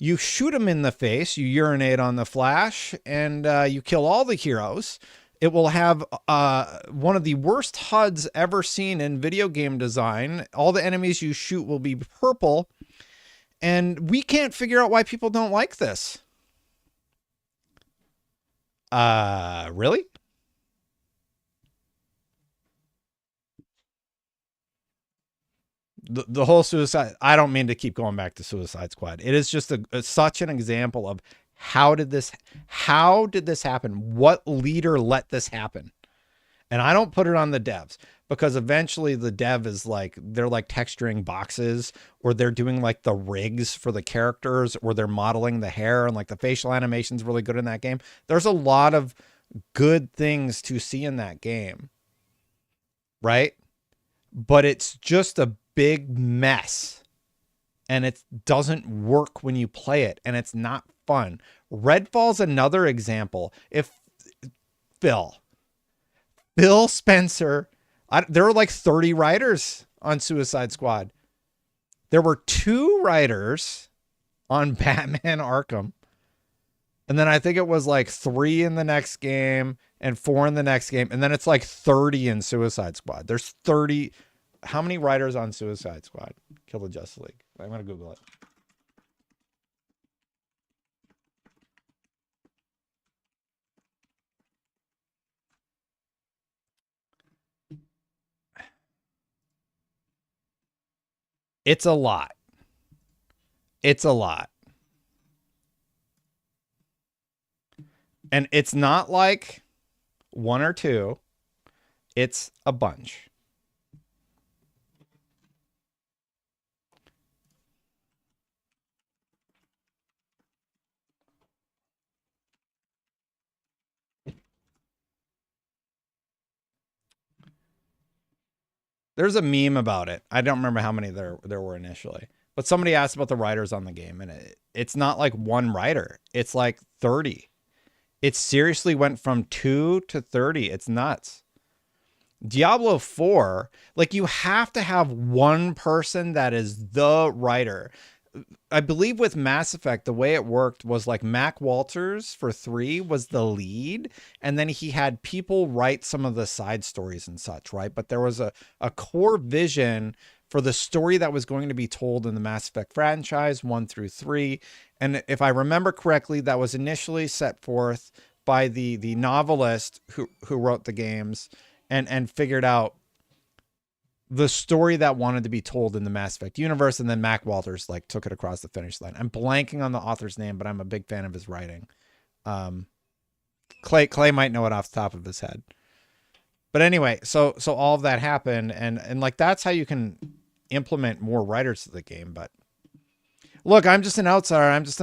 You shoot him in the face, you urinate on the Flash, and you kill all the heroes. It will have one of the worst HUDs ever seen in video game design. All the enemies you shoot will be purple. And we can't figure out why people don't like this. Really? The whole Suicide, I don't mean to keep going back to Suicide Squad. It is just such an example of how did this happen? What leader let this happen? And I don't put it on the devs, because eventually the dev is like, they're like texturing boxes, or they're doing like the rigs for the characters, or they're modeling the hair, and like the facial animation's really good in that game. There's a lot of good things to see in that game, right? But it's just a big mess, and it doesn't work when you play it, and it's not fun. Redfall's another example. If Phil Spencer, there were like 30 writers on Suicide Squad. There were 2 writers on Batman Arkham. And then I think it was like 3 in the next game and 4 in the next game. And then it's like 30 in Suicide Squad. There's 30. How many writers on Suicide Squad? Kill the Justice League. I'm going to Google it. It's a lot. It's a lot. And it's not like 1 or 2. It's a bunch. There's a meme about it. I don't remember how many there were initially. But somebody asked about the writers on the game, and it's not like 1 writer. It's like 30. It seriously went from 2 to 30. It's nuts. Diablo 4, like, you have to have one person that is the writer. I believe with Mass Effect, the way it worked was like Mac Walters for 3 was the lead, and then he had people write some of the side stories and such, right? But there was a core vision for the story that was going to be told in the Mass Effect franchise 1 through 3. And if I remember correctly, that was initially set forth by the novelist who wrote the games and figured out the story that wanted to be told in the Mass Effect universe, and then Mac Walters like took it across the finish line. I'm blanking on the author's name, but I'm a big fan of his writing. Clay might know it off the top of his head. But anyway, so all of that happened, and like, that's how you can implement more writers to the game. But look, I'm just an outsider. I'm just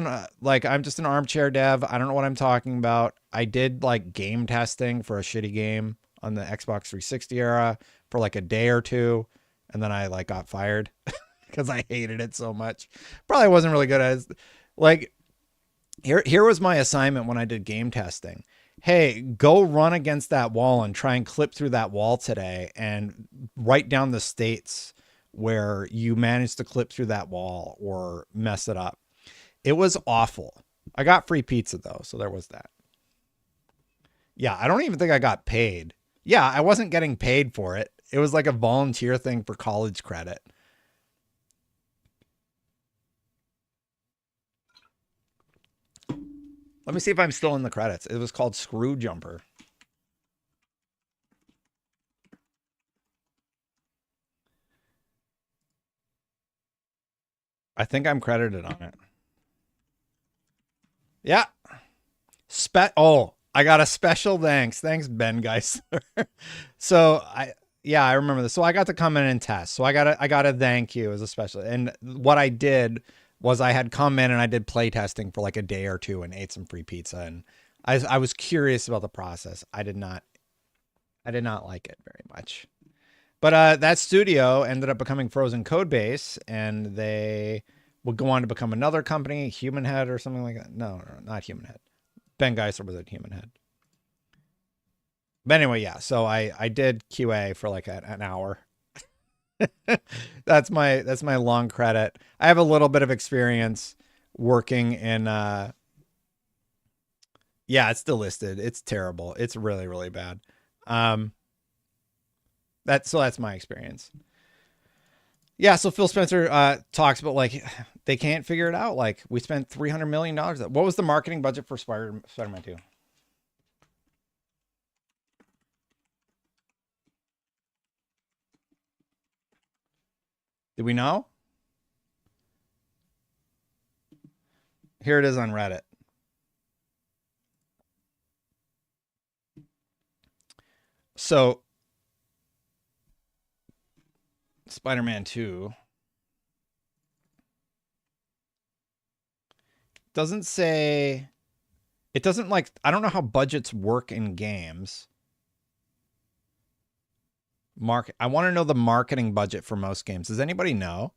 an armchair dev. I don't know what I'm talking about. I did like game testing for a shitty game on the Xbox 360 era for like a day or 2, and then I like got fired because I hated it so much. Probably wasn't really good at it. Like, here was my assignment when I did game testing. Hey, go run against that wall and try and clip through that wall today, and write down the states where you managed to clip through that wall or mess it up. It was awful. I got free pizza though, so there was that. Yeah, I don't even think I got paid. Yeah, I wasn't getting paid for it. It was like a volunteer thing for college credit. Let me see if I'm still in the credits. It was called Screw Jumper. I think I'm credited on it. Yeah. I got a special thanks. Thanks, Ben Geisler. So I remember this. So I got to come in and test. So I got a thank you as a special. And what I did was I had come in and I did play testing for like a day or 2 and ate some free pizza. And I was curious about the process. I did not like it very much. But that studio ended up becoming Frozen Codebase, and they would go on to become another company, Human Head or something like that. No, not Human Head. Ben Geisler was at Human Head. But anyway, yeah. So I did QA for like an hour. That's my long credit. I have a little bit of experience working in yeah, it's still listed. It's terrible. It's really, really bad. That's my experience. Yeah, so Phil Spencer talks about like they can't figure it out. Like we spent $300 million. What was the marketing budget for Spider-Man 2? Did we know? Here it is on Reddit. So Spider-Man 2 doesn't say, it doesn't like, I don't know how budgets work in games. I want to know the marketing budget for most games. Does anybody know?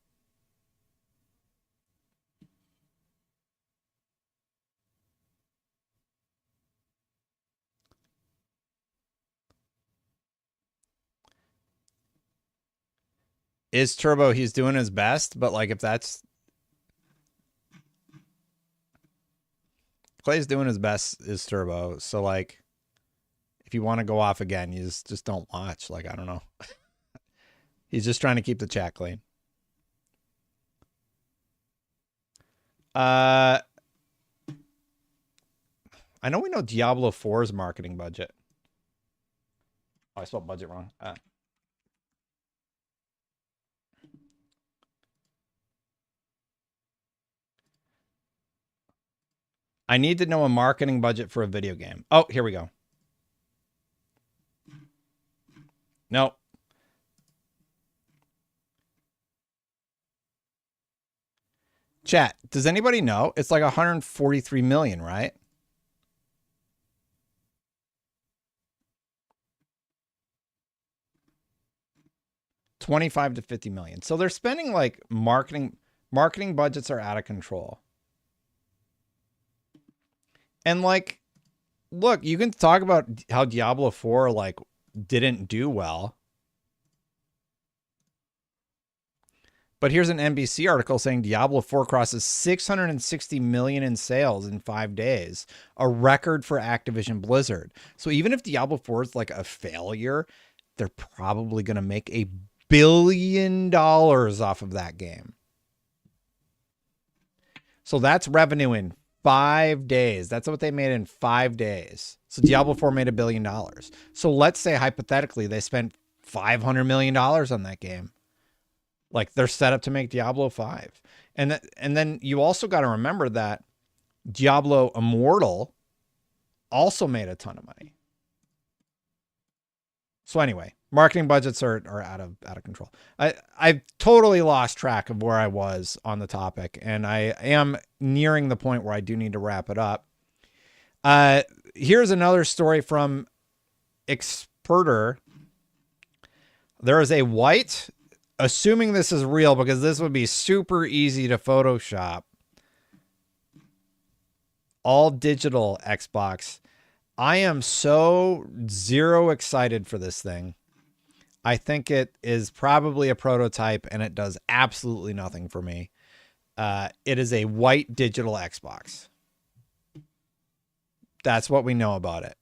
Is Turbo, he's doing his best, but like if that's Clay's doing his best is Turbo. So like if you want to go off again, you just don't watch. Like I don't know. He's just trying to keep the chat clean. I know we know Diablo 4's marketing budget. Oh, I spelled budget wrong. I need to know a marketing budget for a video game. Oh, here we go. No. Chat, does anybody know? It's like 143 million, right? $25 to $50 million. So they're spending like marketing budgets are out of control. And like, look, you can talk about how Diablo 4 like didn't do well. But here's an NBC article saying Diablo 4 crosses 660 million in sales in 5 days, a record for Activision Blizzard. So even if Diablo 4 is like a failure, they're probably going to make $1 billion off of that game. So that's revenue in 5 days. That's what they made in 5 days. So Diablo 4 made $1 billion. So let's say hypothetically they spent $500 million on that game. Like they're set up to make Diablo 5. And then you also got to remember that Diablo Immortal also made a ton of money. So anyway, marketing budgets are out of control. I've totally lost track of where I was on the topic, and I am nearing the point where I do need to wrap it up. Here's another story from Experter. There is a white, assuming this is real because this would be super easy to Photoshop, all digital Xbox. I am so zero excited for this thing. I think it is probably a prototype and it does absolutely nothing for me. It is a white digital Xbox. That's what we know about it.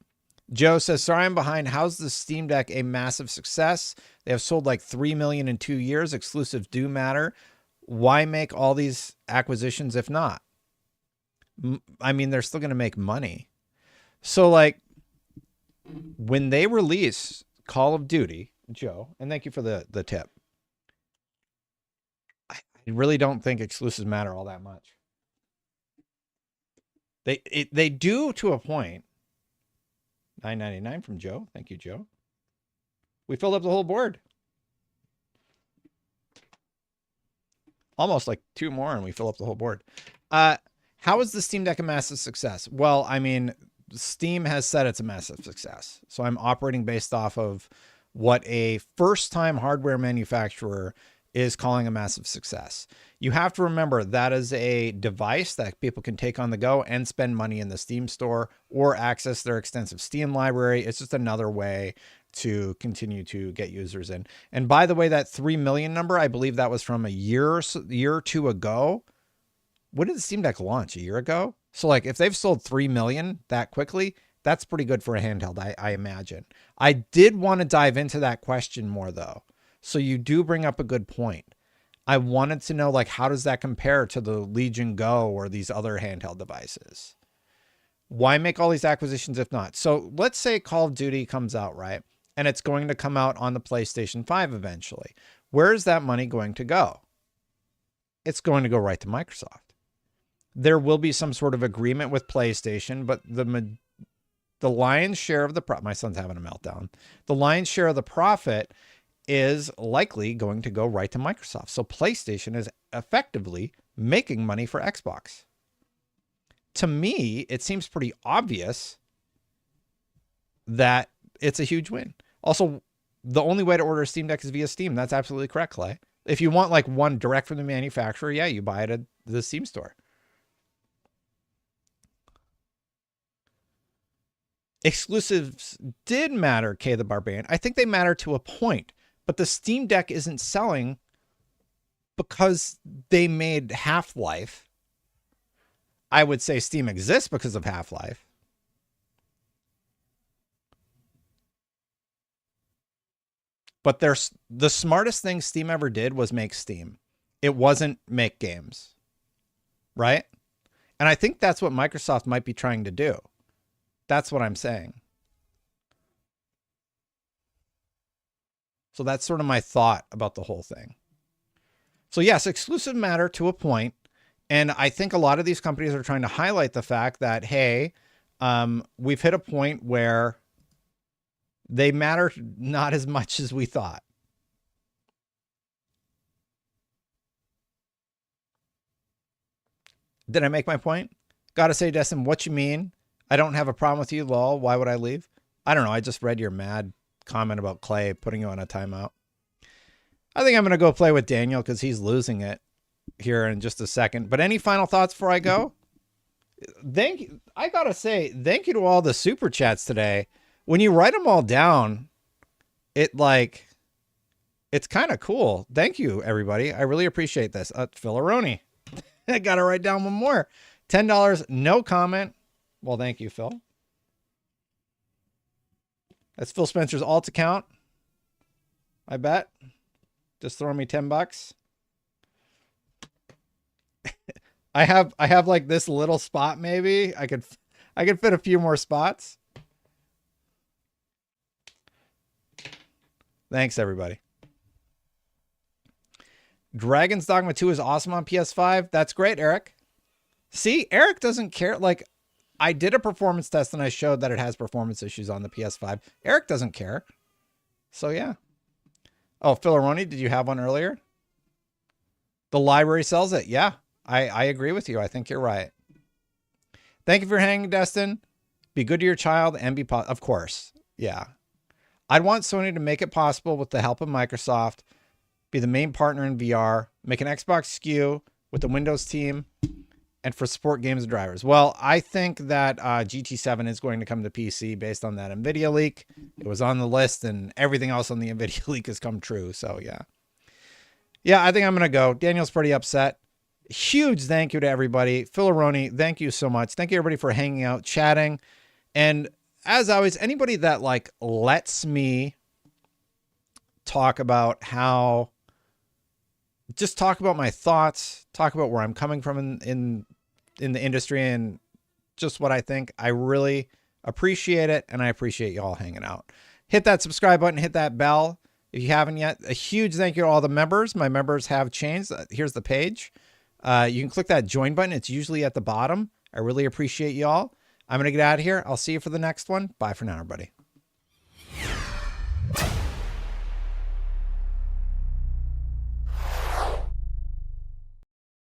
Joe says, sorry, I'm behind. How's the Steam Deck a massive success? They have sold like 3 million in 2 years. Exclusives do matter. Why make all these acquisitions if not? I mean, they're still going to make money. So like when they release Call of Duty, Joe, and thank you for the tip. I really don't think exclusives matter all that much. They do to a point. $9.99 from Joe. Thank you, Joe. We filled up the whole board. Almost like 2 more and we fill up the whole board. How is the Steam Deck a massive success? Well, I mean, Steam has said it's a massive success. So I'm operating based off of what a first-time hardware manufacturer is calling a massive success. You have to remember that is a device that people can take on the go and spend money in the Steam store or access their extensive Steam library. It's just another way to continue to get users in. And by the way, that 3 million number, I believe that was from a year or 2 ago. When did the Steam Deck launch? A year ago? So like if they've sold 3 million that quickly, that's pretty good for a handheld, I imagine. I did want to dive into that question more though. So you do bring up a good point. I wanted to know, like, how does that compare to the Legion Go or these other handheld devices? Why make all these acquisitions if not? So let's say Call of Duty comes out, right? And it's going to come out on the PlayStation 5 eventually. Where is that money going to go? It's going to go right to Microsoft. There will be some sort of agreement with PlayStation, but the lion's share of the my son's having a meltdown. The lion's share of the profit is likely going to go right to Microsoft. So PlayStation is effectively making money for Xbox. To me, it seems pretty obvious that it's a huge win. Also, the only way to order a Steam Deck is via Steam. That's absolutely correct, Clay. If you want like one direct from the manufacturer, yeah, you buy it at the Steam store. Exclusives did matter, Kay the Barbarian. I think they matter to a point, but the Steam Deck isn't selling because they made Half-Life. I would say Steam exists because of Half-Life. But the smartest thing Steam ever did was make Steam. It wasn't make games, right? And I think that's what Microsoft might be trying to do. That's what I'm saying. So that's sort of my thought about the whole thing. So yes, exclusive matter to a point. And I think a lot of these companies are trying to highlight the fact that, hey, we've hit a point where they matter not as much as we thought. Did I make my point? Gotta say, Destin, what you mean? I don't have a problem with you, lol. Why would I leave? I don't know. I just read your mad comment about Clay putting you on a timeout. I think I'm going to go play with Daniel because he's losing it here in just a second. But any final thoughts before I go? Thank you. I got to say, thank you to all the super chats today. When you write them all down, it's kind of cool. Thank you, everybody. I really appreciate this. Phil-a-roni. I got to write down one more. $10, no comment. Well, thank you, Phil. That's Phil Spencer's alt account. I bet. Just throw me $10. I have like this little spot. Maybe I could fit a few more spots. Thanks, everybody. Dragon's Dogma 2 is awesome on PS5. That's great, Eric. See, Eric doesn't care. Like, I did a performance test and I showed that it has performance issues on the PS5. Eric doesn't care. So, yeah. Oh, Phil-a-roni, did you have one earlier? The library sells it. Yeah, I agree with you. I think you're right. Thank you for hanging, Destin. Be good to your child and be of course. Yeah. I'd want Sony to make it possible with the help of Microsoft, be the main partner in VR, make an Xbox SKU with the Windows team, and for support games and drivers. Well, I think that GT7 is going to come to PC based on that NVIDIA leak. It was on the list and everything else on the NVIDIA leak has come true. So yeah. Yeah, I think I'm going to go. Daniel's pretty upset. Huge thank you to everybody. Phil-a-roni, thank you so much. Thank you everybody for hanging out, chatting. And as always, anybody that like lets me talk about just talk about my thoughts, talk about where I'm coming from in the industry and just what I think. I really appreciate it. And I appreciate you all hanging out. Hit that subscribe button, hit that bell if you haven't yet. A huge thank you to all the members. My members have changed. Here's the page. You can click that join button. It's usually at the bottom. I really appreciate you all. I'm going to get out of here. I'll see you for the next one. Bye for now, everybody.